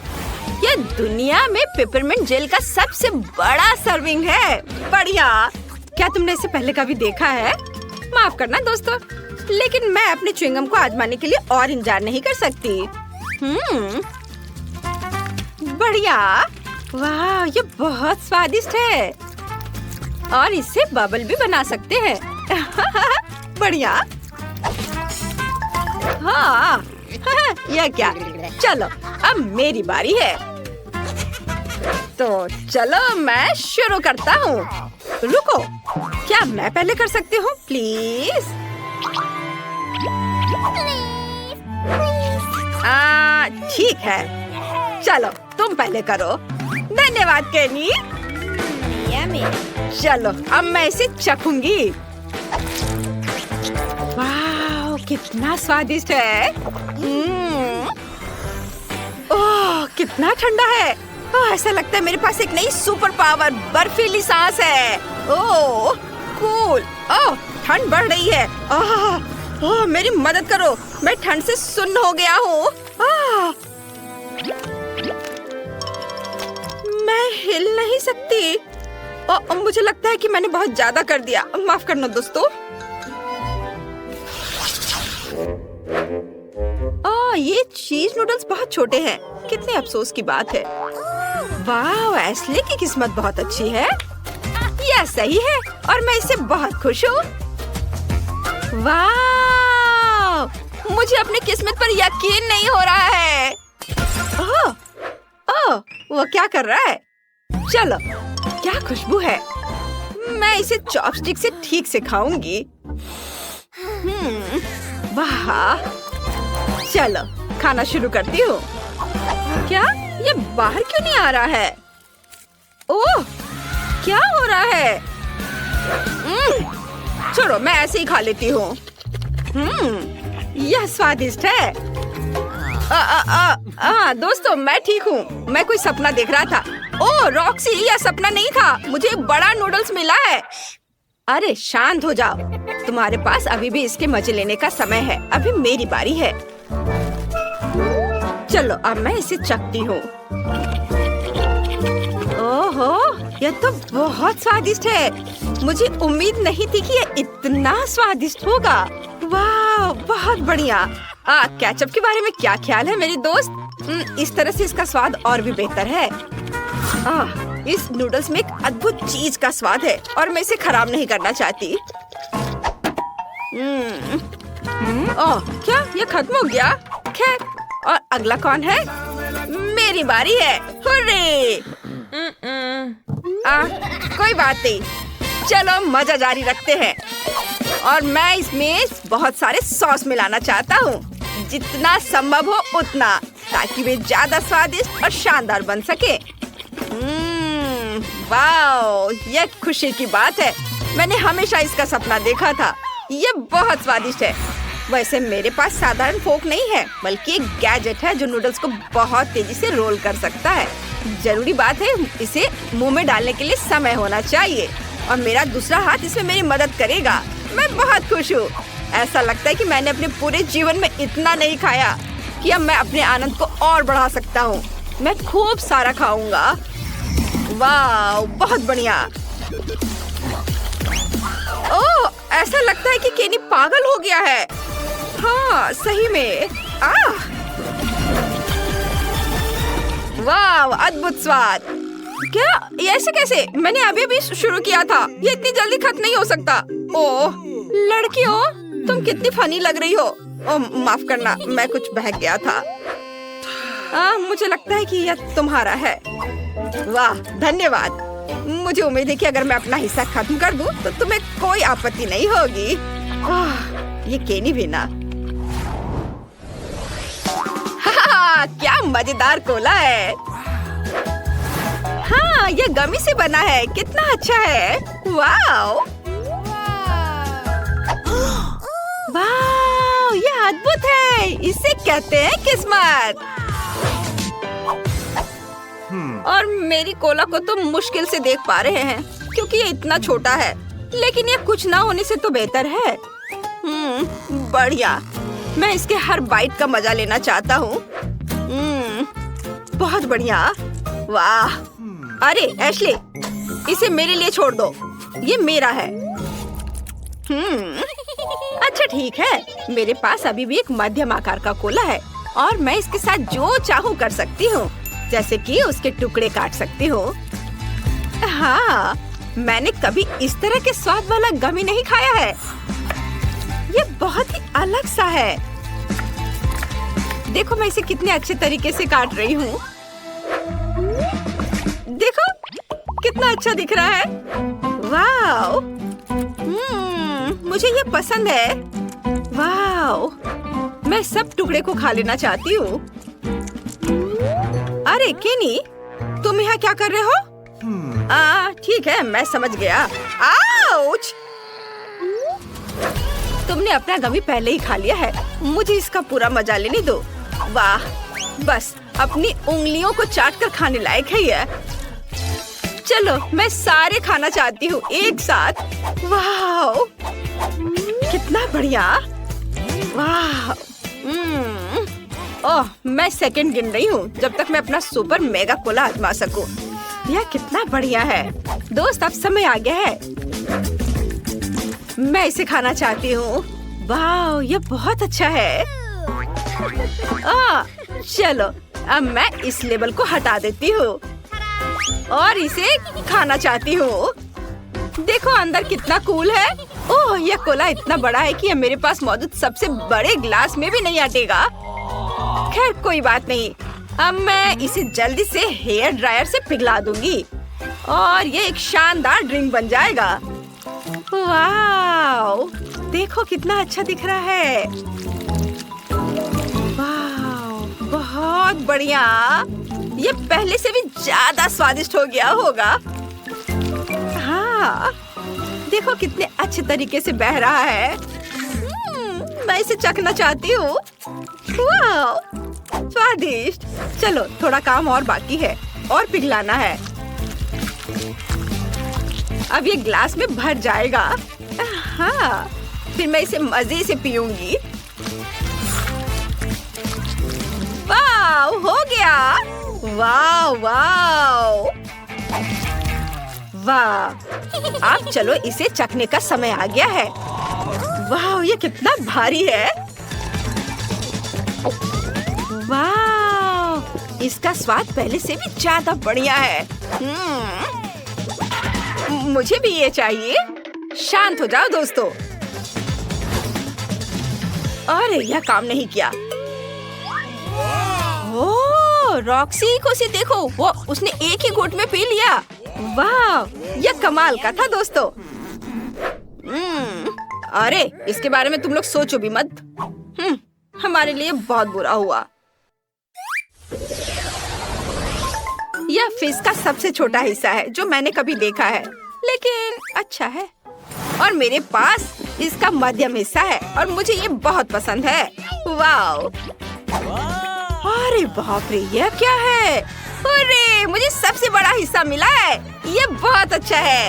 ये दुनिया में पेपरमिंट जेल का सबसे बड़ा सर्विंग है। बढ़िया। क्या तुमने इसे पहले कभी देखा है? माफ करना दोस्तों, लेकिन मैं अपने च्युइंगम को आजमाने के लिए और इंतजार नहीं कर सकती। बढ़िया। वाह, ये बहुत स्वादिष्ट है। और इससे बबल भी बना सकते हैं। बढ़िया। हाँ, यह क्या? चलो अब मेरी बारी है। तो चलो मैं शुरू करता हूँ। रुको, क्या मैं पहले कर सकती हूँ प्लीज? ठीक है, चलो तुम पहले करो। धन्यवाद केनी। चलो अब मैं इसे चखूंगी। वाह, कितना स्वादिष्ट है। ओह, कितना ठंडा है। ऐसा लगता है मेरे पास एक नई सुपर पावर बर्फीली सांस है। ओह कूल। ओह ठंड बढ़ रही है। ओह मेरी मदद करो, मैं ठंड से सुन्न हो गया हूँ। मैं हिल नहीं सकती। मुझे लगता है कि मैंने बहुत ज्यादा कर दिया, माफ करना दोस्तों। ये चीज नूडल्स बहुत छोटे हैं, कितने अफसोस की बात है। वाह, एस्ले की किस्मत बहुत अच्छी है। यह सही है और मैं इससे बहुत खुश हूँ। वाह, मुझे अपनी किस्मत पर यकीन नहीं हो रहा है। ओह, वो क्या कर रहा है? चलो, क्या खुशबू है। मैं इसे चॉपस्टिक से ठीक से खाऊंगी। वाह, चलो खाना शुरू करती हूँ। क्या ये बाहर क्यों नहीं आ रहा है? ओह, क्या हो रहा है? छोड़ो, मैं ऐसे ही खा लेती हूँ। यह स्वादिष्ट है। दोस्तों, मैं ठीक हूँ। मैं कोई सपना देख रहा था। ओह रॉक्सी, यह सपना नहीं था, मुझे एक बड़ा नूडल्स मिला है। अरे शांत हो जाओ, तुम्हारे पास अभी भी इसके मजे लेने का समय है। अभी मेरी बारी है। चलो अब मैं इसे चखती हूँ। ओहो, यह तो बहुत स्वादिष्ट है। मुझे उम्मीद नहीं थी कि यह इतना स्वादिष्ट होगा। वाह, बहुत बढ़िया। केचप के बारे में क्या ख्याल है मेरी दोस्त? इस तरह से इसका स्वाद और भी बेहतर है। इस नूडल्स में एक अद्भुत चीज का स्वाद है और मैं इसे खराब नहीं करना चाहती। क्या ये खत्म हो गया? खैर, और अगला कौन है? मेरी बारी है। हुर्रे! कोई बात नहीं, चलो मजा जारी रखते हैं। और मैं इसमें बहुत सारे सॉस मिलाना चाहता हूँ, जितना संभव हो उतना, ताकि वे ज्यादा स्वादिष्ट और शानदार बन सके। वाओ, यह खुशी की बात है। मैंने हमेशा इसका सपना देखा था। यह बहुत स्वादिष्ट है। वैसे मेरे पास साधारण फोक नहीं है, बल्कि एक गैजेट है जो नूडल्स को बहुत तेजी से रोल कर सकता है। जरूरी बात है, इसे मुंह में डालने के लिए समय होना चाहिए और मेरा दूसरा हाथ इसमें मेरी मदद करेगा। मैं बहुत खुश हूँ। ऐसा लगता है कि मैंने अपने पूरे जीवन में इतना नहीं खाया कि अब मैं अपने आनंद को और बढ़ा सकता हूँ। मैं खूब सारा खाऊंगा। वाह, बहुत बढ़िया। ओह, ऐसा लगता है कि केनी पागल हो गया है। हाँ, सही में। वाह, अद्भुत स्वाद। क्या ये ऐसे कैसे? मैंने अभी शुरू किया था। ये इतनी जल्दी खत्म नहीं हो सकता। ओह लड़कियों, तुम कितनी फनी लग रही हो। ओह माफ करना, मैं कुछ बहक गया था। मुझे लगता है कि यह तुम्हारा है। वाह, धन्यवाद। मुझे उम्मीद है कि अगर मैं अपना हिस्सा खत्म कर दूं, तो तुम्हें कोई आपत्ति नहीं होगी। ये केनी भी ना। क्या मजेदार कोला है। हाँ, ये गमी से बना है। कितना अच्छा है। वाओ, वाओ, ये अद्भुत है। इसे कहते हैं किस्मत। और मेरी कोला को तो मुश्किल से देख पा रहे हैं क्योंकि ये इतना छोटा है, लेकिन ये कुछ ना होने से तो बेहतर है। बढ़िया, मैं इसके हर बाइट का मजा लेना चाहता हूँ। बहुत बढ़िया। वाह, अरे एशले, इसे मेरे लिए छोड़ दो, ये मेरा है। अच्छा ठीक है, मेरे पास अभी भी एक मध्यम आकार का कोला है और मैं इसके साथ जो चाहूँ कर सकती हूँ, जैसे कि उसके टुकड़े काट सकती हूँ। हाँ, मैंने कभी इस तरह के स्वाद वाला गमी नहीं खाया है। ये बहुत ही अलग सा है। देखो मैं इसे कितने अच्छे तरीके से काट रही हूँ। देखो कितना अच्छा दिख रहा है। वाओ, मुझे ये पसंद है। वाओ, मैं सब टुकड़े को खा लेना चाहती हूँ। अरे केनी, तुम यहाँ क्या कर रहे हो? ठीक है, मैं समझ गया। आउच! तुमने अपना गमी पहले ही खा लिया है। मुझे इसका पूरा मजा लेने दो। वाह, बस अपनी उंगलियों को चाट कर खाने लायक है ये। चलो मैं सारे खाना चाहती हूँ एक साथ। वाह कितना बढ़िया। वाह ओह मैं सेकंड गिन रही हूँ जब तक मैं अपना सुपर मेगा कोला आजमा सकूं। यह कितना बढ़िया है। दोस्त अब समय आ गया है। मैं इसे खाना चाहती हूँ। वाह ये बहुत अच्छा है। चलो अब मैं इस लेबल को हटा देती हूँ और इसे खाना चाहती हूँ। देखो अंदर कितना कूल है। ओह यह कोला इतना बड़ा है कि यह मेरे पास मौजूद सबसे बड़े ग्लास में भी नहीं अटेगा। खैर कोई बात नहीं, अब मैं इसे जल्दी से हेयर ड्रायर से पिघला दूंगी और ये एक शानदार ड्रिंक बन जाएगा। वाह देखो कितना अच्छा दिख रहा है। वाह बहुत बढ़िया। ये पहले से भी ज्यादा स्वादिष्ट हो गया होगा। हाँ देखो कितने अच्छे तरीके से बह रहा है। मैं इसे चखना चाहती हूँ। वाह स्वादिष्ट। चलो थोड़ा काम और बाकी है और पिघलाना है। अब ये ग्लास में भर जाएगा। हाँ फिर मैं इसे मजे से पीऊंगी। वाह हो गया। वाह वाह वाह। अब चलो इसे चखने का समय आ गया है। वाह ये कितना भारी है। वाह इसका स्वाद पहले से भी ज्यादा बढ़िया है। मुझे भी ये चाहिए। शांत हो जाओ दोस्तों। अरे यह काम नहीं किया। ओह रॉक्सी को से देखो, वो उसने एक ही घूंट में पी लिया। वाह यह कमाल का था दोस्तों। अरे इसके बारे में तुम लोग सोचो भी मत। हमारे लिए बहुत बुरा हुआ। यह फिश का सबसे छोटा हिस्सा है जो मैंने कभी देखा है, लेकिन अच्छा है। और मेरे पास इसका मध्यम हिस्सा है और मुझे ये बहुत पसंद है। वाह अरे बाप रे यह क्या है। अरे मुझे सबसे बड़ा हिस्सा मिला है। ये बहुत अच्छा है।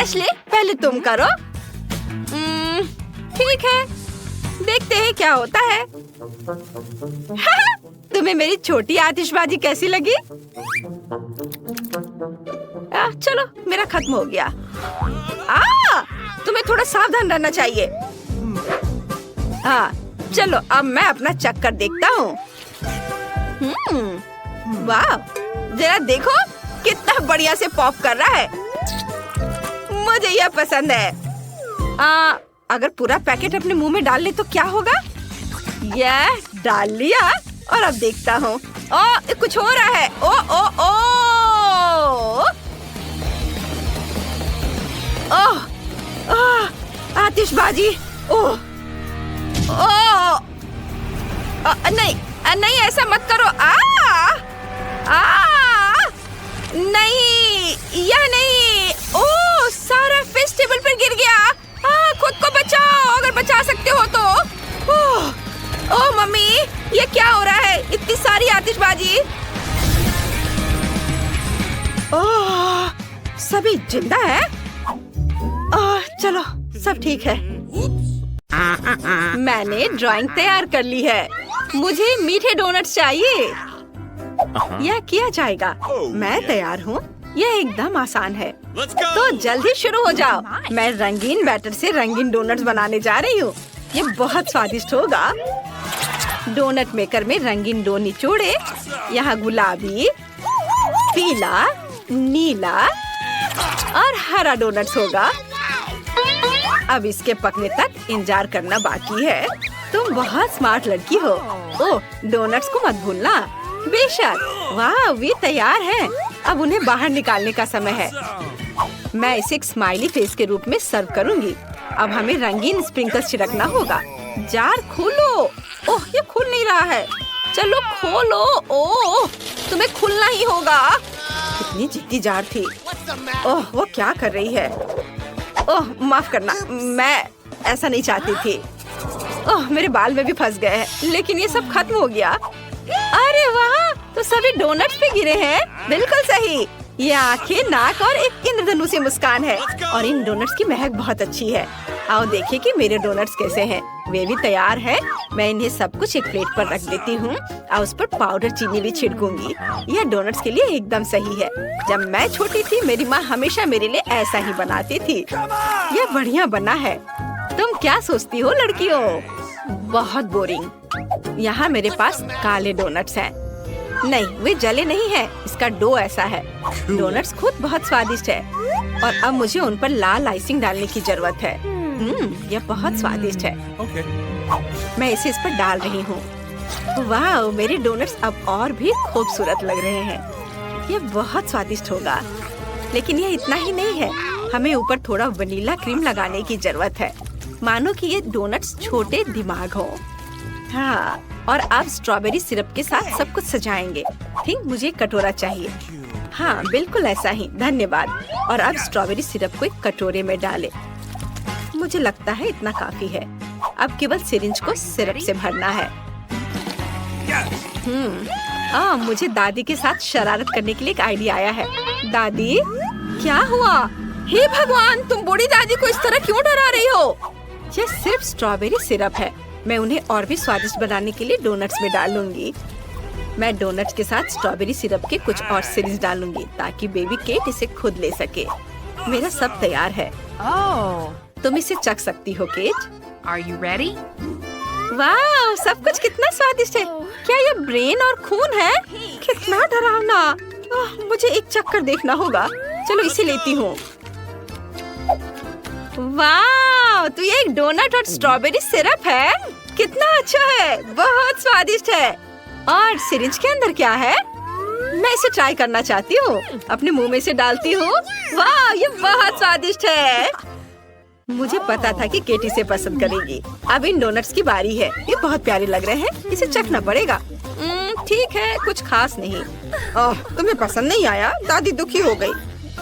एशली पहले तुम करो। ठीक है देखते हैं क्या होता है। तुम्हें मेरी छोटी आतिशबाजी कैसी लगी? चलो मेरा खत्म हो गया। तुम्हें थोड़ा सावधान रहना चाहिए। हाँ चलो अब मैं अपना चक्कर देखता हूँ। वाह जरा देखो कितना बढ़िया से पॉप कर रहा है। मुझे यह पसंद है। अगर पूरा पैकेट अपने मुंह में डाल ले तो क्या होगा? यह डाल लिया और अब देखता हूँ। कुछ हो रहा है। आतिशबाजी। नहीं नहीं ऐसा मत करो। नहीं यह नहीं। सारा फिश टेबल पर गिर गया। खुद को बचाओ अगर बचा सकते हो तो। ओह मम्मी ये क्या हो रहा है? इतनी सारी आतिशबाजी। सभी जिंदा है। चलो सब ठीक है। मैंने ड्राइंग तैयार कर ली है। मुझे मीठे डोनट्स चाहिए। यह किया जाएगा। मैं तैयार हूँ। यह एकदम आसान है। तो जल्दी शुरू हो जाओ। मैं रंगीन बैटर से रंगीन डोनट्स बनाने जा रही हूँ। ये बहुत स्वादिष्ट होगा। डोनट मेकर में रंगीन डो निचोड़े। यहाँ गुलाबी, पीला, नीला और हरा डोनट्स होगा। अब इसके पकने तक इंतजार करना बाकी है। तुम बहुत स्मार्ट लड़की हो। डोनट्स को मत भूलना। बेशक। वाह वे तैयार हैं। अब उन्हें बाहर निकालने का समय है। मैं इसे एक स्माइली फेस के रूप में सर्व करूंगी। अब हमें रंगीन स्प्रिंकल्स छिड़कना होगा। जार खोलो। ये खुल नहीं रहा है। चलो खोलो। तुम्हें खुलना ही होगा। कितनी जिद्दी जार थी। वो क्या कर रही है? माफ करना, मैं ऐसा नहीं चाहती थी। मेरे बाल में भी फंस गए हैं, लेकिन ये सब खत्म हो गया। अरे वाह, तो सभी डोनट्स पे गिरे हैं। बिल्कुल सही। ये आंखें, नाक और एक इंद्रधनुषी मुस्कान है और इन डोनट्स की महक बहुत अच्छी है। आओ देखिए कि मेरे डोनट्स कैसे हैं। वे भी तैयार है। मैं इन्हें सब कुछ एक प्लेट पर रख देती हूँ और उस पर पाउडर चीनी भी छिड़कूंगी। यह डोनट्स के लिए एकदम सही है। जब मैं छोटी थी मेरी माँ हमेशा मेरे लिए ऐसा ही बनाती थी। यह बढ़िया बना है। तुम क्या सोचती हो लड़कियों? बहुत बोरिंग। यहाँ मेरे पास काले डोनट्स हैं। नहीं, वे जले नहीं हैं। इसका डो ऐसा है। डोनट्स खुद बहुत स्वादिष्ट है और अब मुझे उन पर लाल आइसिंग डालने की जरूरत है। यह बहुत स्वादिष्ट है। Okay. मैं इसे इस पर डाल रही हूँ। वाह, मेरे डोनट्स अब और भी खूबसूरत लग रहे हैं। यह बहुत स्वादिष्ट होगा। लेकिन यह इतना ही नहीं है। हमें ऊपर थोड़ा वनीला क्रीम लगाने की जरूरत है, मानो कि ये डोनट्स छोटे दिमाग हो। हाँ, और अब स्ट्रॉबेरी सिरप के साथ सब कुछ सजाएंगे। ठीक, मुझे एक कटोरा चाहिए। हाँ, बिल्कुल ऐसा ही। धन्यवाद। और अब स्ट्रॉबेरी सिरप को एक कटोरे में डालें। मुझे लगता है इतना काफी है। अब केवल सिरिंज को सिरप से भरना है। मुझे दादी के साथ शरारत करने के लिए एक आइडिया आया है। दादी, क्या हुआ? हे भगवान, तुम बूढ़ी दादी को इस तरह क्यों डरा रही हो? यह सिर्फ स्ट्रॉबेरी सिरप है। मैं उन्हें और भी स्वादिष्ट बनाने के लिए डोनट्स में डालूंगी। मैं डोनट्स के साथ स्ट्रॉबेरी सिरप के कुछ और सिरिंज डालूंगी ताकि बेबी केट इसे खुद ले सके। मेरा सब तैयार है। तुम इसे चख सकती हो केट। Are you ready? वाह, सब कुछ कितना स्वादिष्ट है। क्या यह ब्रेन और खून है? कितना डरावना। मुझे एक चक्कर देखना होगा। चलो इसे लेती हूँ। वाह, तो ये एक डोनट और स्ट्रॉबेरी सिरप है। कितना अच्छा है, बहुत स्वादिष्ट है। और सिरिंज के अंदर क्या है? मैं इसे ट्राई करना चाहती हूँ। अपने मुंह में इसे डालती हूँ। वाह, ये बहुत स्वादिष्ट है। मुझे पता था कि केटी इसे पसंद करेगी। अब इन डोनट्स की बारी है। ये बहुत प्यारे लग रहे हैं। इसे चखना पड़ेगा। ठीक है, कुछ खास नहीं। तुम्हें पसंद नहीं आया? दादी दुखी हो गई।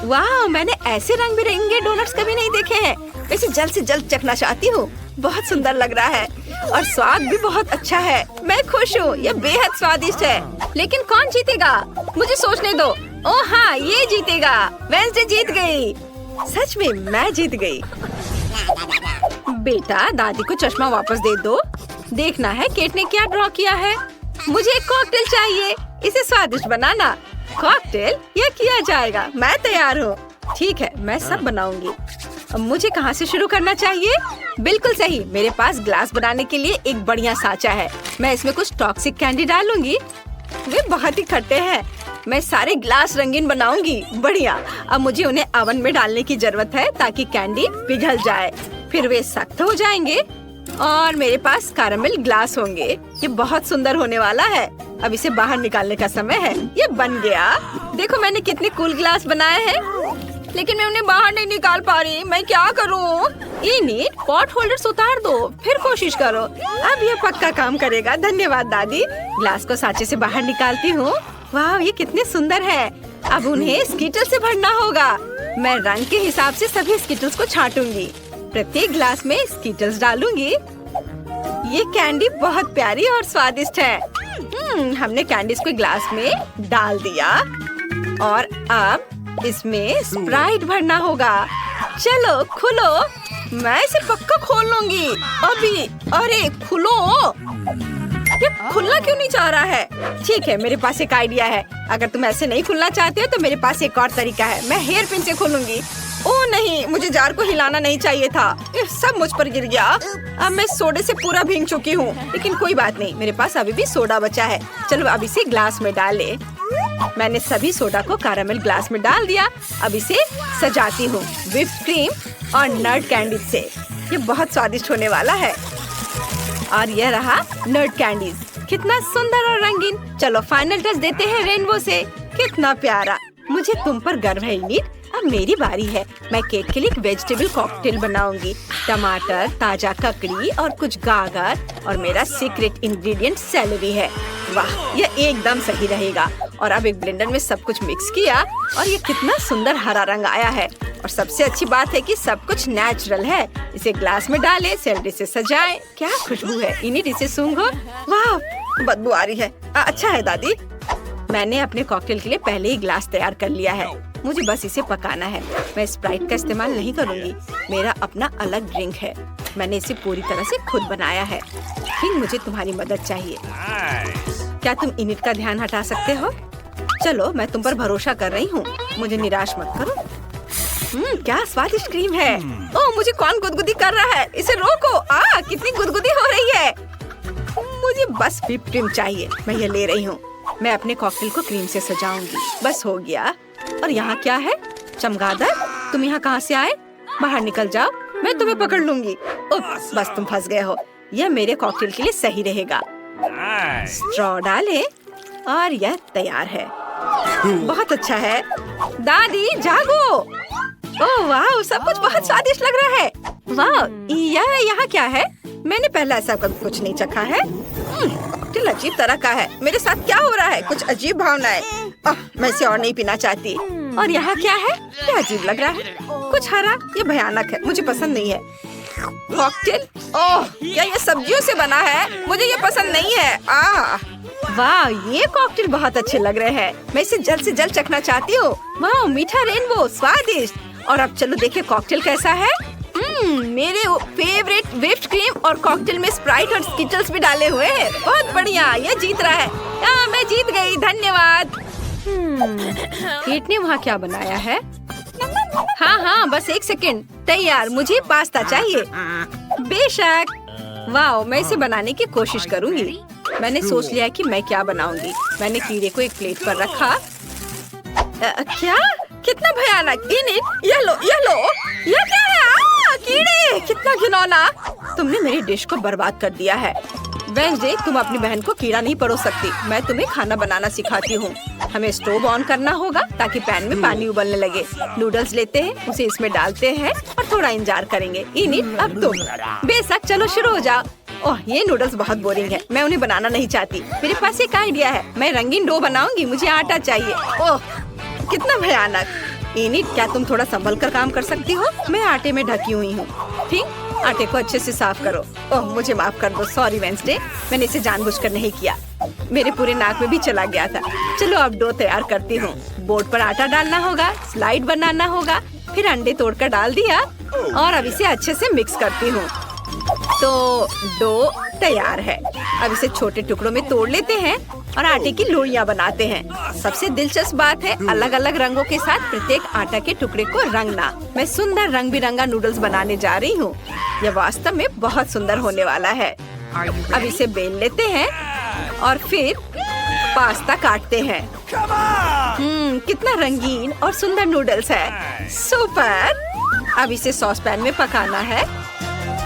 वाह, मैंने ऐसे रंग बिरंगे डोनट्स कभी नहीं देखे हैं। मैं इसे जल्द से जल्द चखना चाहती हूँ। बहुत सुंदर लग रहा है और स्वाद भी बहुत अच्छा है। मैं खुश हूँ। यह बेहद स्वादिष्ट है। लेकिन कौन जीतेगा? मुझे सोचने दो। ओह हाँ, ये जीतेगा। वेंसडे जीत गई। सच में मैं जीत गई। बेटा, दादी को चश्मा वापस दे दो। देखना है केट ने क्या ड्रॉ किया है। मुझे एक कॉकटेल चाहिए। इसे स्वादिष्ट बनाना। कॉकटेल? यह किया जाएगा। मैं तैयार हूँ। ठीक है, मैं सब बनाऊंगी। अब मुझे कहाँ से शुरू करना चाहिए? बिल्कुल सही। मेरे पास ग्लास बनाने के लिए एक बढ़िया साँचा है। मैं इसमें कुछ टॉक्सिक कैंडी डालूंगी। वे बहुत ही खट्टे हैं। मैं सारे ग्लास रंगीन बनाऊंगी। बढ़िया। अब मुझे उन्हें ओवन में डालने की जरूरत है ताकि कैंडी पिघल जाए। फिर वे सख्त हो जाएंगे और मेरे पास कैरेमल ग्लास होंगे। ये बहुत सुंदर होने वाला है। अब इसे बाहर निकालने का समय है। ये बन गया। देखो मैंने कितने कूल ग्लास बनाए हैं, लेकिन मैं उन्हें बाहर नहीं निकाल पा रही। मैं क्या करूं? इन्हें पॉट होल्डर्स उतार दो, फिर कोशिश करो। अब ये पक्का काम करेगा। धन्यवाद दादी। ग्लास को सांचे से बाहर निकालती हूँ। वाह, ये कितने सुंदर है। अब उन्हें स्कीटल्स से भरना होगा। मैं रंग के हिसाब से सभी स्कीटल्स को छांटूंगी। प्रत्येक ग्लास में स्कीटल्स डालूंगी। ये कैंडी बहुत प्यारी और स्वादिष्ट है। हमने कैंडीज को ग्लास में डाल दिया और अब इसमें स्प्राइट भरना होगा। चलो खुलो। मैं इसे पक्का खोल लूंगी अभी। अरे खुलो। ये खुलना क्यों नहीं चाह रहा है? ठीक है, मेरे पास एक आइडिया है। अगर तुम ऐसे नहीं खुलना चाहते हो तो मेरे पास एक और तरीका है। मैं हेयर पिन से खोलूंगी। ओह नहीं, मुझे जार को हिलाना नहीं चाहिए था। ये सब मुझ पर गिर गया। अब मैं सोडे से पूरा भीग चुकी हूँ, लेकिन कोई बात नहीं, मेरे पास अभी भी सोडा बचा है। चलो अब इसे ग्लास में डाले। मैंने सभी सोडा को कैरेमल ग्लास में डाल दिया। अब इसे सजाती हूँ व्हिप्ड क्रीम और नट कैंडी से। ये बहुत स्वादिष्ट होने वाला है। और यह रहा नट कैंडीज। कितना सुंदर और रंगीन। चलो फाइनल टच देते हैं रेनबो से। कितना प्यारा। मुझे तुम पर गर्व है इनिट। अब मेरी बारी है। मैं केक के लिए एक वेजिटेबल कॉकटेल बनाऊंगी। टमाटर, ताजा ककड़ी और कुछ गाजर और मेरा सीक्रेट इंग्रेडिएंट सेलेरी है। वाह, यह एकदम सही रहेगा। और अब एक ब्लेंडर में सब कुछ मिक्स किया और ये कितना सुंदर हरा रंग आया है। और सबसे अच्छी बात है कि सब कुछ नेचुरल है। इसे ग्लास में डालें, सेलेरी से सजाएं। क्या खुशबू है। इनिट इसे सूंघो। वाह, बदबू आ रही है। अच्छा है दादी, मैंने अपने कॉकटेल के लिए पहले ही ग्लास तैयार कर लिया है। मुझे बस इसे पकाना है। मैं स्प्राइट का इस्तेमाल नहीं करूंगी। मेरा अपना अलग ड्रिंक है। मैंने इसे पूरी तरह से खुद बनाया है। लेकिन मुझे तुम्हारी मदद चाहिए। क्या तुम इनिट का ध्यान हटा सकते हो? चलो, मैं तुम पर भरोसा कर रही हूँ। मुझे निराश मत करो। क्या स्वादिष्ट क्रीम है। ओह, मुझे कौन गुदगुदी कर रहा है? इसे रोको। कितनी गुदगुदी हो रही है। मुझे बस व्हिप क्रीम चाहिए। मैं ये ले रही हूँ। मैं अपने कॉकटेल को क्रीम से सजाऊंगी। बस हो गया। और यहाँ क्या है? चमगादड़, तुम यहाँ कहाँ से आए? बाहर निकल जाओ, मैं तुम्हें पकड़ लूंगी। बस तुम फंस गए हो। यह मेरे कॉकटेल के लिए सही रहेगा। स्ट्रॉ डालें और यह तैयार है। बहुत अच्छा है। दादी जागो। ओह वाह, सब कुछ बहुत स्वादिष्ट लग रहा है। वाह, यह यहाँ क्या है? मैंने पहले ऐसा कभी कुछ नहीं चखा है। कॉकटेल अजीब तरह का है। मेरे साथ क्या हो रहा है? कुछ अजीब भावनाएं। मैं इसे और नहीं पीना चाहती। और यहाँ क्या है? ये अजीब लग रहा है। कुछ हरा। ये भयानक है, मुझे पसंद नहीं है। कॉकटेल, ओह, क्या ये सब्जियों से बना है? मुझे ये पसंद नहीं है। वाह, ये कॉकटेल बहुत अच्छे लग रहे हैं। मैं इसे जल्द से जल्द चखना चाहती हूँ। वाह, मीठा रेनबो, स्वादिष्ट। और अब चलो देखें कॉकटेल कैसा है। मेरे फेवरेट व्हिप्ड क्रीम और कॉकटेल में स्प्राइट और स्किटल्स भी डाले हुए हैं। बहुत बढ़िया, ये जीत रहा है। मैं जीत गई, धन्यवाद। केट ने वहाँ क्या बनाया है? हाँ, बस एक सेकंड। तैयार, मुझे पास्ता चाहिए। बेशक। वाह, मैं इसे बनाने की कोशिश करूँगी। मैंने सोच लिया कि मैं क्या बनाऊंगी। मैंने कीड़े को एक प्लेट पर रखा। क्या? कितना भयानक। ये लो। यह क्या है? कीड़े, कितना घिनौना। तुमने मेरी डिश को बर्बाद कर दिया है। वेंसडे, तुम अपनी बहन को कीड़ा नहीं परोस सकती। मैं तुम्हें खाना बनाना सिखाती हूँ। हमें स्टोव ऑन करना होगा ताकि पैन में पानी उबलने लगे। नूडल्स लेते हैं, उसे इसमें डालते हैं और थोड़ा इंतजार करेंगे। इनिट, अब तुम। बेशक, चलो शुरू हो जाओ। ओह, ये नूडल्स बहुत बोरिंग है। मैं उन्हें बनाना नहीं चाहती। मेरे पास एक आइडिया है। मैं रंगीन डो बनाऊंगी। मुझे आटा चाहिए। ओह, कितना भयानक। इनिट, क्या तुम थोड़ा संभल कर काम कर सकती हो? मैं आटे में ढकी हुई हूँ। ठीक, आटे को अच्छे से साफ करो। ओह, मुझे माफ कर दो। सॉरी वेंसडे, मैंने इसे जानबूझकर नहीं किया। मेरे पूरे नाक में भी चला गया था। चलो, अब डो तैयार करती हूँ। बोर्ड पर आटा डालना होगा, स्लाइड बनाना होगा, फिर अंडे तोड़कर डाल दिया और अब इसे अच्छे से मिक्स करती हूँ। तो डो तैयार है। अब इसे छोटे टुकड़ों में तोड़ लेते हैं और आटे की लोइयां बनाते हैं। सबसे दिलचस्प बात है अलग अलग रंगों के साथ प्रत्येक आटा के टुकड़े को रंगना। मैं सुंदर रंग बिरंगा नूडल्स बनाने जा रही हूँ। यह वास्तव में बहुत सुंदर होने वाला है। अब इसे बेल लेते हैं और फिर पास्ता काटते हैं। कितना रंगीन और सुंदर नूडल्स है। सुपर। अब इसे सॉस पैन में पकाना है।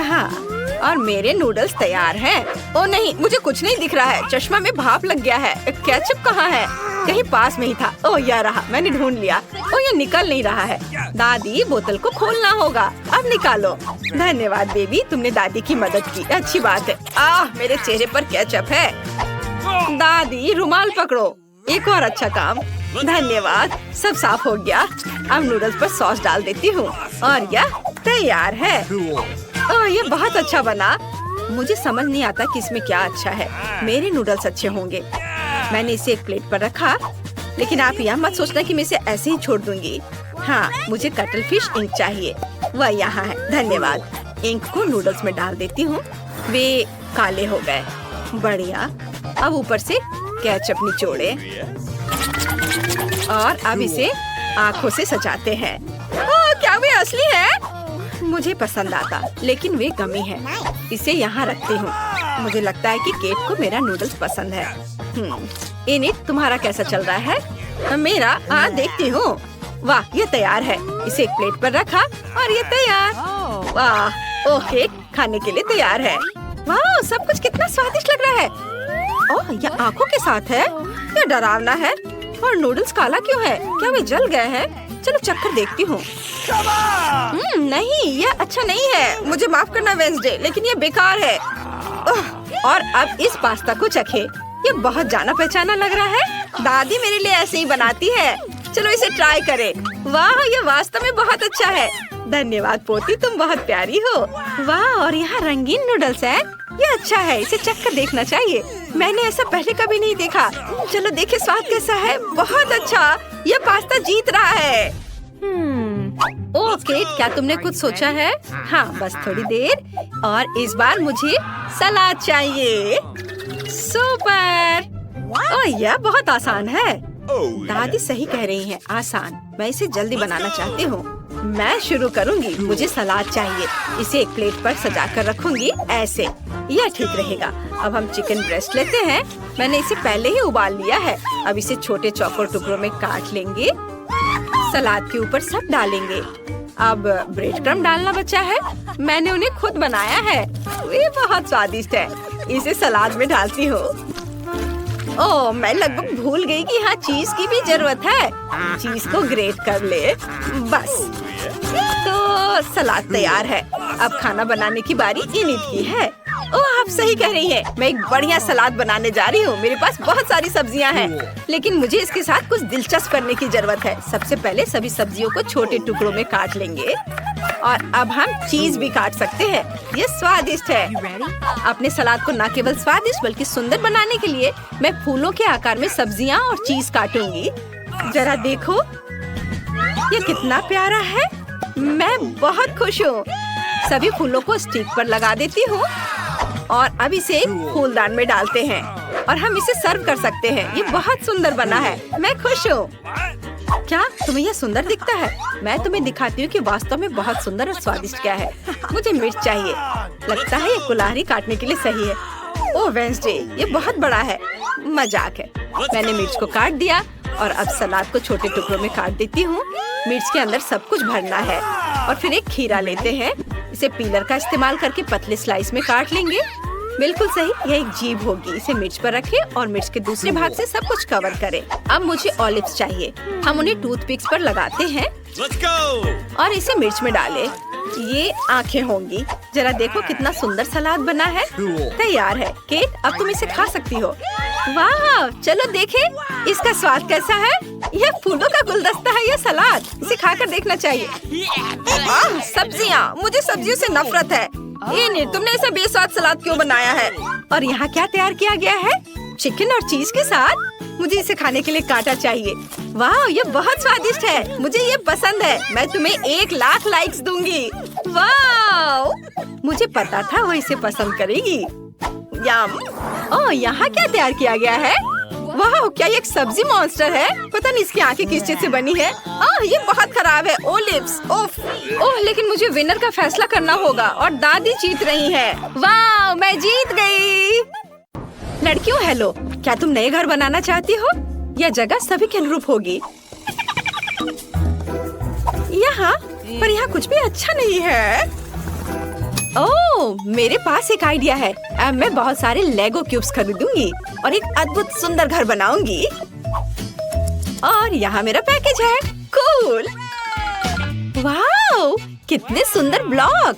हाँ, और मेरे नूडल्स तैयार हैं। ओ नहीं, मुझे कुछ नहीं दिख रहा है। चश्मा में भाप लग गया है। केचप कहाँ है? कहीं पास में ही था। ओ, यह रहा, मैंने ढूंढ लिया। ओ, ये निकल नहीं रहा है। दादी, बोतल को खोलना होगा। अब निकालो। धन्यवाद बेबी, तुमने दादी की मदद की। अच्छी बात है। मेरे चेहरे पर केचप है। दादी, रुमाल पकड़ो। एक और अच्छा काम। धन्यवाद, सब साफ हो गया। अब नूडल्स पर सॉस डाल देती हूँ और यह तैयार है। ओह, ये बहुत अच्छा बना। मुझे समझ नहीं आता कि इसमें क्या अच्छा है। मेरे नूडल्स अच्छे होंगे। मैंने इसे एक प्लेट पर रखा, लेकिन आप यह मत सोचना कि मैं इसे ऐसे ही छोड़ दूंगी। हाँ, मुझे कटल फिश इंक चाहिए। वह यहाँ है। धन्यवाद। इंक को नूडल्स में डाल देती हूँ। वे काले हो गए। बढ़िया। अब ऊपर से केचप निचोड़े और अब इसे आँखों से सजाते हैं। ओह, क्या वे असली है? मुझे पसंद आता, लेकिन वे गमी है। इसे यहाँ रखती हूँ। मुझे लगता है कि केट को मेरा नूडल्स पसंद है। इनिट, तुम्हारा कैसा चल रहा है? मेरा देखती हूँ। वाह, ये तैयार है। इसे एक प्लेट पर रखा और ये तैयार। वाह, ओह, केक खाने के लिए तैयार है। वाह, सब कुछ कितना स्वादिष्ट लग रहा है। ओह, यह आँखों के साथ है। यह डरावना है। और नूडल्स काला क्यों है? क्या वे जल गए हैं? चलो चखकर देखती हूँ। नहीं, यह अच्छा नहीं है। मुझे माफ करना वेंसडे, लेकिन ये बेकार है। और अब इस पास्ता को चखे। ये बहुत जाना पहचाना लग रहा है। दादी मेरे लिए ऐसे ही बनाती है। चलो इसे ट्राई करें। वाह, ये वास्तव में बहुत अच्छा है। धन्यवाद पोती, तुम बहुत प्यारी हो। वाह, और यहाँ रंगीन नूडल्स है। ये अच्छा है, इसे चख कर देखना चाहिए। मैंने ऐसा पहले कभी नहीं देखा। चलो देखे स्वाद कैसा है। बहुत अच्छा, ये पास्ता जीत रहा है। ओह केट, क्या तुमने कुछ सोचा है? हाँ, बस थोड़ी देर और इस बार मुझे सलाद चाहिए। सुपर! ओह, यह बहुत आसान है। दादी सही कह रही हैं, आसान। मैं इसे जल्दी बनाना चाहती हूँ। मैं शुरू करूँगी। मुझे सलाद चाहिए। इसे एक प्लेट पर सजा कर रखूंगी, ऐसे। यह ठीक रहेगा। अब हम चिकन ब्रेस्ट लेते हैं। मैंने इसे पहले ही उबाल लिया है। अब इसे छोटे चौकोर टुकड़ों में काट लेंगे। सलाद के ऊपर सब डालेंगे। अब ब्रेड क्रम्ब डालना बचा है। मैंने उन्हें खुद बनाया है। ये बहुत स्वादिष्ट है। इसे सलाद में डालती हूँ। ओह, मैं लगभग भूल गई कि यहाँ चीज की भी जरूरत है। चीज को ग्रेट कर ले। बस, तो सलाद तैयार है। अब खाना बनाने की बारी इनिट की है। ओह, आप सही कह रही हैं। मैं एक बढ़िया सलाद बनाने जा रही हूँ। मेरे पास बहुत सारी सब्जियाँ हैं, लेकिन मुझे इसके साथ कुछ दिलचस्प करने की जरूरत है। सबसे पहले सभी सब्जियों को छोटे टुकड़ों में काट लेंगे और अब हम चीज भी काट सकते हैं। ये स्वादिष्ट है। अपने सलाद को न केवल स्वादिष्ट बल्कि सुंदर बनाने के लिए मैं फूलों के आकार में सब्जियाँ और चीज काटूंगी। जरा देखो, ये कितना प्यारा है। मैं बहुत खुश हूँ। सभी फूलों को स्टिक पर लगा देती हूँ और अब इसे फूलदान में डालते हैं और हम इसे सर्व कर सकते हैं। ये बहुत सुंदर बना है। मैं खुश हूँ। क्या तुम्हें यह सुंदर दिखता है? मैं तुम्हें दिखाती हूँ कि वास्तव में बहुत सुंदर और स्वादिष्ट क्या है। मुझे मिर्च चाहिए। लगता है ये कुल्हाड़ी काटने के लिए सही है। ओह वेंसडे, ये बहुत बड़ा है। मजाक है। मैंने मिर्च को काट दिया और अब सलाद को छोटे टुकड़ों में काट देती हूँ। मिर्च के अंदर सब कुछ भरना है और फिर एक खीरा लेते हैं। इसे पीलर का इस्तेमाल करके पतले स्लाइस में काट लेंगे। बिल्कुल सही, यह एक जीभ होगी। इसे मिर्च पर रखें और मिर्च के दूसरे भाग से सब कुछ कवर करें। अब मुझे ऑलिव्स चाहिए। हम उन्हें टूथपिक्स पर लगाते हैं और इसे मिर्च में डालें। ये आंखें होंगी। जरा देखो कितना सुंदर सलाद बना है। तैयार है। केट, अब तुम इसे खा सकती हो। वाह, चलो देखें इसका स्वाद कैसा है। यह फूलों का गुलदस्ता है। यह सलाद, इसे खाकर देखना चाहिए। सब्जियाँ, मुझे सब्जियों से नफरत है। ये नहीं, तुमने ऐसा बेस्वाद सलाद क्यों बनाया है? और यहाँ क्या तैयार किया गया है? चिकन और चीज के साथ। मुझे इसे खाने के लिए कांटा चाहिए। वाह, ये बहुत स्वादिष्ट है। मुझे ये पसंद है। मैं तुम्हें 1,00,000 लाइक्स दूंगी। वाह, मुझे पता था वो इसे पसंद करेगी। यम। ओह, यहाँ क्या तैयार किया गया है? वाह, क्या ये एक सब्जी मॉन्स्टर है? पता नहीं इसकी आंखें किस चीज से बनी है। ये बहुत खराब है। ओलिव्स, ओह, लेकिन मुझे विनर का फैसला करना होगा और दादी जीत रही है। वाह, मैं जीत गई। लड़कियों हेलो, क्या तुम नए घर बनाना चाहती हो? यह जगह सभी के अनुरूप होगी। यहाँ पर यहाँ कुछ भी अच्छा नहीं है। ओह, मेरे पास एक आइडिया है। अब मैं बहुत सारे लेगो क्यूब्स खरीदूंगी और एक अद्भुत सुंदर घर बनाऊंगी। और यहाँ मेरा पैकेज है। कूल। वाह, कितने सुंदर ब्लॉक।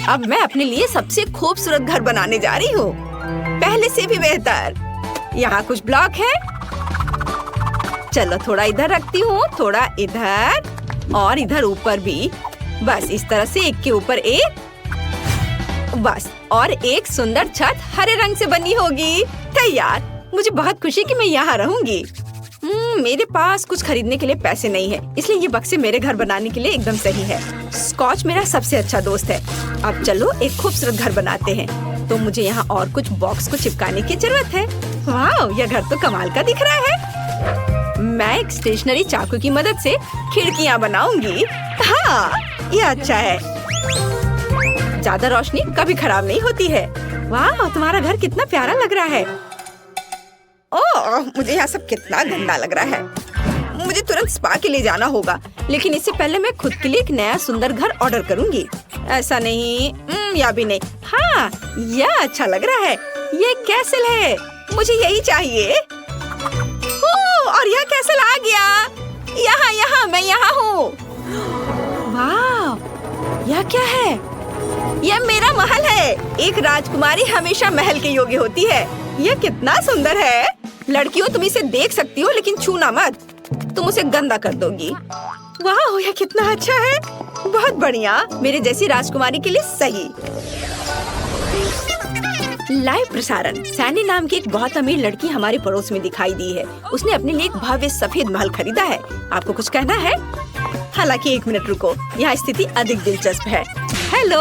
अब मैं अपने लिए सबसे खूबसूरत घर बनाने जा रही हूँ, पहले से भी बेहतर। यहाँ कुछ ब्लॉक है। चलो थोड़ा इधर रखती हूँ, थोड़ा इधर और इधर ऊपर भी। बस इस तरह से एक के ऊपर एक। बस, और एक सुंदर छत हरे रंग से बनी होगी। तैयार। मुझे बहुत खुशी कि मैं यहाँ रहूंगी। मेरे पास कुछ खरीदने के लिए पैसे नहीं है, इसलिए ये बक्से मेरे घर बनाने के लिए एकदम सही है। स्कॉच मेरा सबसे अच्छा दोस्त है। अब चलो एक खूबसूरत घर बनाते हैं। तो मुझे यहाँ और कुछ बॉक्स को चिपकाने की जरूरत है। वाह, यह घर तो कमाल का दिख रहा है। मैं एक स्टेशनरी चाकू की मदद से खिड़कियाँ बनाऊंगी। हाँ, यह अच्छा है। ज्यादा रोशनी कभी खराब नहीं होती है। वाह, तुम्हारा घर कितना प्यारा लग रहा है। ओह, मुझे यहाँ सब कितना गंदा लग रहा है। मुझे तुरंत स्पा के लिए जाना होगा, लेकिन इससे पहले मैं खुद के लिए एक नया सुंदर घर ऑर्डर करूंगी। ऐसा नहीं, या भी नहीं। हाँ, यह अच्छा लग रहा है। ये कैसल है, मुझे यही चाहिए। और यह कैसल आ गया। यहाँ मैं यहाँ हूँ। वाह, यह क्या है? यह मेरा महल है। एक राजकुमारी हमेशा महल के योग्य होती है। यह कितना सुंदर है। लड़कियों, तुम इसे देख सकती हो लेकिन छूना मत, तुम उसे गंदा कर दोगी। वाह, यह कितना अच्छा है। बहुत बढ़िया, मेरे जैसी राजकुमारी के लिए सही। लाइव प्रसारण। सैंडी नाम की एक बहुत अमीर लड़की हमारे पड़ोस में दिखाई दी है। उसने अपने लिए एक भव्य सफेद महल खरीदा है। आपको कुछ कहना है? हालांकि 1 मिनट रुको, यहाँ स्थिति अधिक दिलचस्प है। हेलो,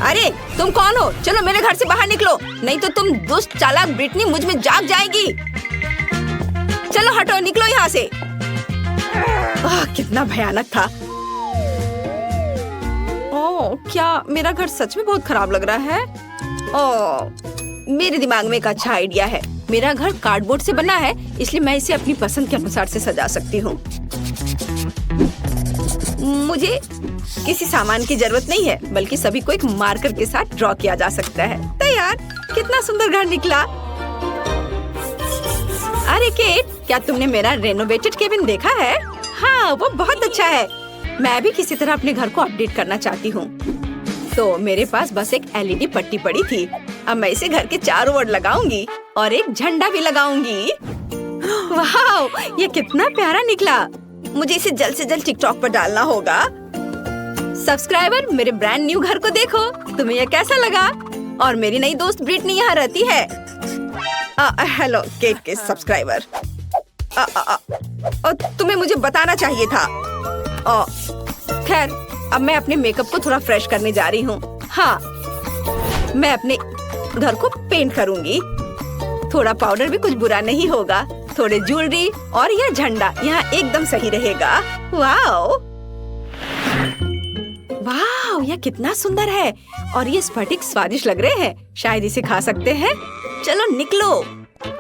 अरे तुम कौन हो? चलो मेरे घर से बाहर निकलो, नहीं तो तुम दुष्ट चालाक ब्रिटनी मुझ में जाग जाएगी। चलो हटो, निकलो यहाँ से। कितना भयानक था। ओह, क्या मेरा घर सच में बहुत खराब लग रहा है? ओह, मेरे दिमाग में एक अच्छा आइडिया है। मेरा घर कार्डबोर्ड से बना है, इसलिए मैं इसे अपनी पसंद के अनुसार से सजा सकती हूँ। मुझे किसी सामान की जरूरत नहीं है, बल्कि सभी को एक मार्कर के साथ ड्रॉ किया जा सकता है। तैयार। कितना सुंदर घर निकला। अरे केट, क्या तुमने मेरा रेनोवेटेड केबिन देखा है? हाँ, वो बहुत अच्छा है। मैं भी किसी तरह अपने घर को अपडेट करना चाहती हूँ। तो मेरे पास बस एक LED पट्टी पड़ी थी। अब मैं इसे घर के चारों ओर लगाऊंगी और एक झंडा भी लगाऊंगी। वाह, ये कितना प्यारा निकला। मुझे इसे जल्द से जल्द टिकटॉक पर डालना होगा। सब्सक्राइबर, मेरे ब्रांड न्यू घर को देखो। तुम्हें यह कैसा लगा? और मेरी नई दोस्त ब्रिटनी यहाँ रहती है। हेलो केट के सब्सक्राइबर। तुम्हें मुझे बताना चाहिए था। खैर, अब मैं अपने मेकअप को थोड़ा फ्रेश करने जा रही हूँ। हाँ, मैं अपने घर को पेंट करूँगी। थोड़ा पाउडर भी कुछ बुरा नहीं होगा। थोड़े ज्वेलरी और यह झंडा यहाँ एकदम सही रहेगा। वाओ वाह, यह कितना सुंदर है। और ये स्फटिक स्वादिष्ट लग रहे हैं। शायद इसे खा सकते हैं। चलो निकलो।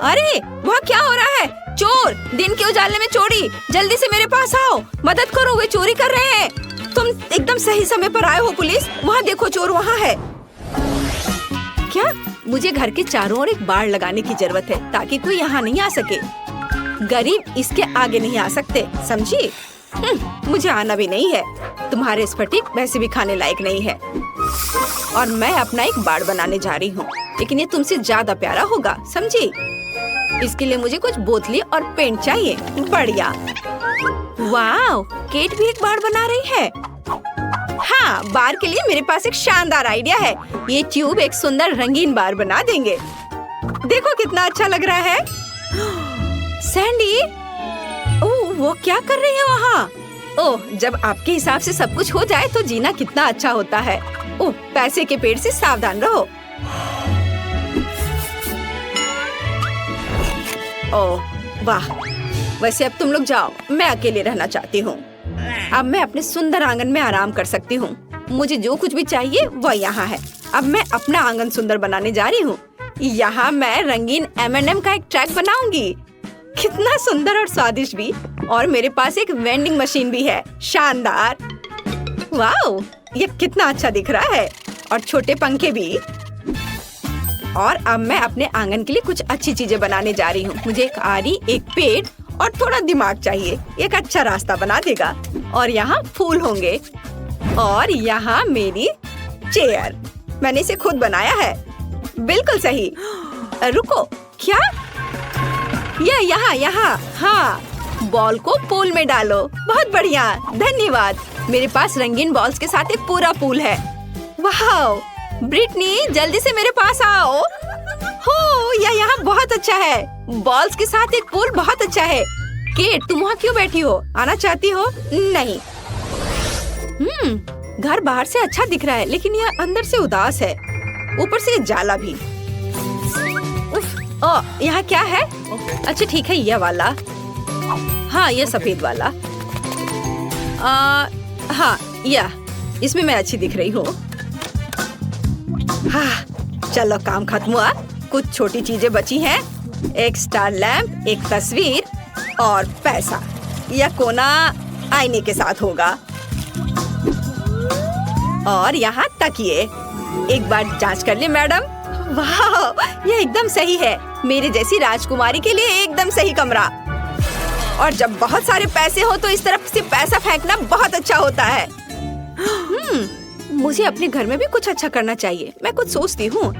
अरे वहाँ क्या हो रहा है? चोर! दिन के उजाले में चोरी! जल्दी से मेरे पास आओ, मदद करो, वे चोरी कर रहे हैं। तुम एकदम सही समय पर आए हो पुलिस। वहाँ देखो, चोर वहाँ है। क्या? मुझे घर के चारों ओर एक बाड़ लगाने की जरूरत है, ताकि कोई यहाँ नहीं आ सके। गरीब इसके आगे नहीं आ सकते, समझी? मुझे आना भी नहीं है। तुम्हारे स्फटिक वैसे भी खाने लायक नहीं है। और मैं अपना एक बाड़ बनाने जा रही हूँ, लेकिन ये तुमसे ज्यादा प्यारा होगा, समझी? इसके लिए मुझे कुछ बोतली और पेंट चाहिए। बढ़िया। वाव, केट भी एक बाड़ बना रही है। हाँ, बार के लिए मेरे पास एक शानदार आइडिया है। ये ट्यूब एक सुंदर रंगीन बार बना देंगे। देखो कितना अच्छा लग रहा है। सैंडी, ओह, वो क्या कर रही है वहाँ? ओह, जब आपके हिसाब से सब कुछ हो जाए तो जीना कितना अच्छा होता है। ओह, पैसे के पेड़ से सावधान रहो। ओह वाह, वैसे अब तुम लोग जाओ, मैं अकेले रहना चाहती हूँ। अब मैं अपने सुंदर आंगन में आराम कर सकती हूँ। मुझे जो कुछ भी चाहिए वह यहाँ है। अब मैं अपना आंगन सुंदर बनाने जा रही हूँ। यहाँ मैं रंगीन M&M का एक ट्रैक बनाऊंगी। कितना सुंदर और स्वादिष्ट भी। और मेरे पास एक वेंडिंग मशीन भी है। शानदार। वाओ, ये कितना अच्छा दिख रहा है। और छोटे पंखे भी। और अब मैं अपने आंगन के लिए कुछ अच्छी चीजें बनाने जा रही हूँ। मुझे एक आरी, एक पेड़ और थोड़ा दिमाग चाहिए। एक अच्छा रास्ता बना देगा। और यहाँ फूल होंगे। और यहाँ मेरी चेयर। मैंने इसे खुद बनाया है। बिल्कुल सही। रुको, क्या? यहाँ। हाँ, बॉल को पूल में डालो। बहुत बढ़िया, धन्यवाद। मेरे पास रंगीन बॉल्स के साथ एक पूरा पूल है। वाह, ब्रिटनी, जल्दी से मेरे पास आओ। हो, यह यहाँ बहुत अच्छा है। बॉल्स के साथ एक पूल बहुत अच्छा है। केट, तुम वहाँ क्यों बैठी हो? आना चाहती हो? नहीं। घर बाहर से अच्छा दिख रहा है, लेकिन यह अंदर से उदास है। ऊपर से ये जाला भी। यहाँ क्या है? अच्छा ठीक है, यह वाला। हाँ, यह सफेद वाला। हाँ, यह इसमें मैं अच्छी दिख रही हूँ। हाँ, चलो काम खत्म हुआ। कुछ छोटी चीजें बची हैं। एक स्टार लैंप, एक तस्वीर और पैसा। यह कोना आईने के साथ होगा। और यहाँ तकिए। एक बार जांच कर ले मैडम। वाह, यह एकदम सही है। मेरे जैसी राजकुमारी के लिए एकदम सही कमरा। और जब बहुत सारे पैसे हो तो इस तरफ से पैसा फेंकना बहुत अच्छा होता है। मुझे अपने घर में भी कुछ अच्छा करना चाहिए। मैं कुछ सोचती हूँ।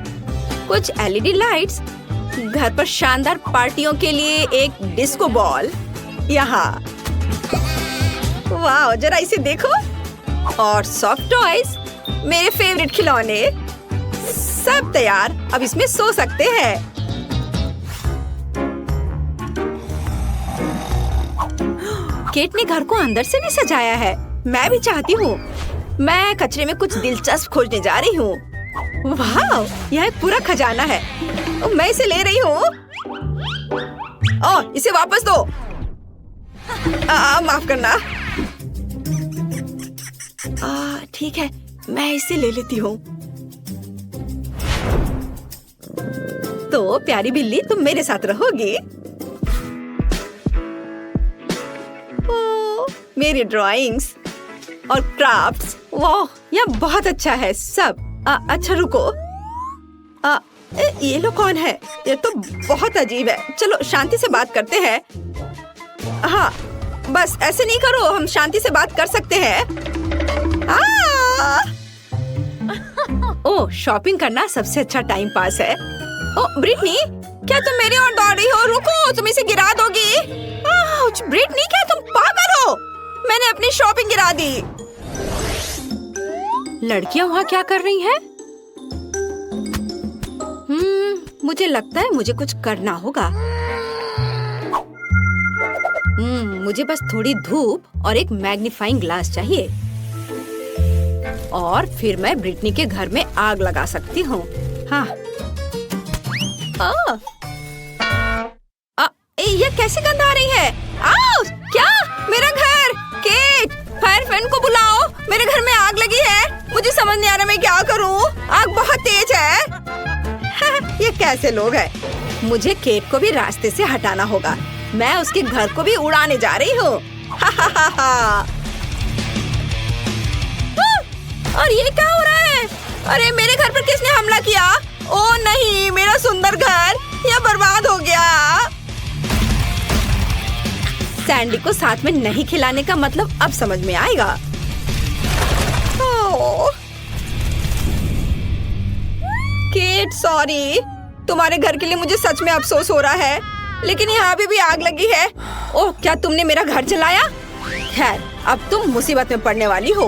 कुछ LED लाइट्स, घर पर शानदार पार्टियों के लिए एक डिस्को बॉल। यहाँ, वाह, जरा इसे देखो। और सॉफ्ट टॉयज, मेरे फेवरेट खिलौने। सब तैयार, अब इसमें सो सकते हैं। केट ने घर को अंदर से भी सजाया है। मैं भी चाहती हूँ। मैं कचरे में कुछ दिलचस्प खोजने जा रही हूँ। वाह, यह एक पूरा खजाना है। मैं इसे ले रही हूँ। इसे वापस दो। माफ करना। ठीक है, मैं इसे ले लेती हूँ। तो प्यारी बिल्ली, तुम मेरे साथ रहोगी। मेरी ड्राइंग्स और क्राफ्ट्स, वाह, यह बहुत अच्छा है सब। अच्छा रुको, ये लोग कौन है? ये तो बहुत अजीब है। चलो शांति से बात करते हैं। हाँ, बस ऐसे नहीं करो, हम शांति से बात कर सकते हैं। ओह, शॉपिंग करना सबसे अच्छा टाइम पास है। ओह ब्रिटनी, क्या तुम मेरी ओर दौड़ रही हो? रुको, तुम इसे गिरा दोगी। ब्रिटनी, क्या तुम पागल हो? मैंने अपनी शॉपिंग गिरा दी। लड़कियां वहाँ क्या कर रही हैं? मुझे लगता है मुझे कुछ करना होगा। मुझे बस थोड़ी धूप और एक मैग्नीफाइंग ग्लास चाहिए, और फिर मैं ब्रिटनी के घर में आग लगा सकती हूँ। हाँ। ये कैसी गंध आ रही है? क्या? मेरा घर! केट, फायर फ्रेंड को बुलाओ। मेरे घर में आग लगी है। मुझे समझ नहीं आ रहा मैं क्या करूँ। आग बहुत तेज है। ये कैसे लोग हैं? मुझे केट को भी रास्ते से हटाना होगा। मैं उसके घर को भी उड़ाने जा रही हूँ। और ये क्या हो रहा है? अरे मेरे घर पर किसने हमला किया? ओह नहीं, मेरा सुंदर घर यह बर्बाद हो गया। सैंडी को साथ में नहीं खिलाने का मतलब अब समझ में आएगा। Kate, sorry. तुम्हारे घर के लिए मुझे सच में अफसोस हो रहा है, लेकिन यहाँ भी आग लगी है। ओह, क्या तुमने मेरा घर जलाया? खैर, अब तुम मुसीबत में पड़ने वाली हो।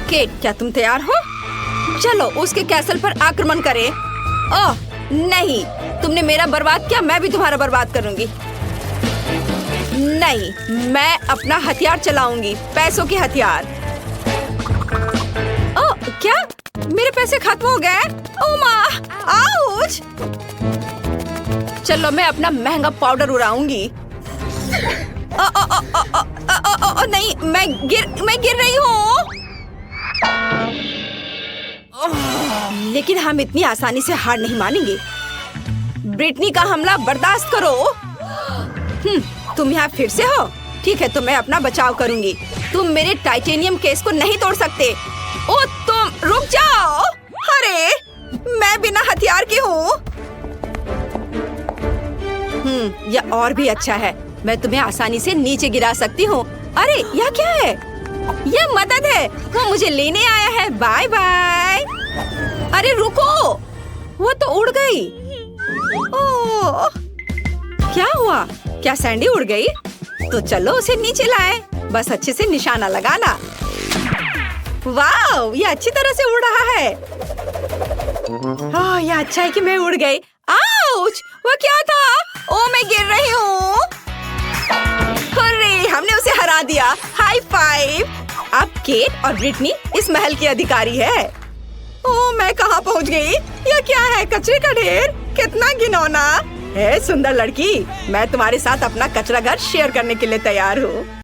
केट, क्या तुम तैयार हो? चलो उसके कैसल पर आक्रमण करें। ओह नहीं, तुमने मेरा बर्बाद किया, मैं भी तुम्हारा बर्बाद करूंगी। नहीं, मैं अपना हथियार चलाऊंगी, पैसों के हथियार। ओह, क्या? मेरे पैसे खत्म हो गए? ओह माँ, आउच! चलो मैं अपना महंगा पाउडर उड़ाऊंगी। नहीं, मैं गिर रही हूँ। लेकिन हम इतनी आसानी से हार नहीं मानेंगे। ब्रिटनी का हमला बर्दाश्त करो। तुम यहाँ फिर से हो? ठीक है, तो मैं अपना बचाव करूंगी। तुम मेरे टाइटेनियम केस को नहीं तोड़ सकते। ओ तुम रुक जाओ। अरे मैं बिना हथियार की हूँ। यह और भी अच्छा है। मैं तुम्हें आसानी से नीचे गिरा सकती हूँ। अरे यह क्या है? यह मदद है। वो मुझे लेने आया है। Bye bye. अरे रुको, वो तो उड़ गई। ओह, क्या हुआ? क्या सैंडी उड़ गई? तो चलो उसे नीचे लाए। बस अच्छे से निशाना लगाना। वाह, ये अच्छी तरह से उड़ रहा है। यह अच्छा है कि मैं उड़ गई। आउच! वो क्या था? ओ मैं गिर रही हूँ। अरे हमने उसे हरा दिया। High five. अब केट और ब्रिटनी इस महल की अधिकारी है। ओह मैं कहाँ पहुँच गई? यह क्या है? कचरे का ढेर। कितना घिनौना है। सुंदर लड़की, मैं तुम्हारे साथ अपना कचरा घर शेयर करने के लिए तैयार हूँ।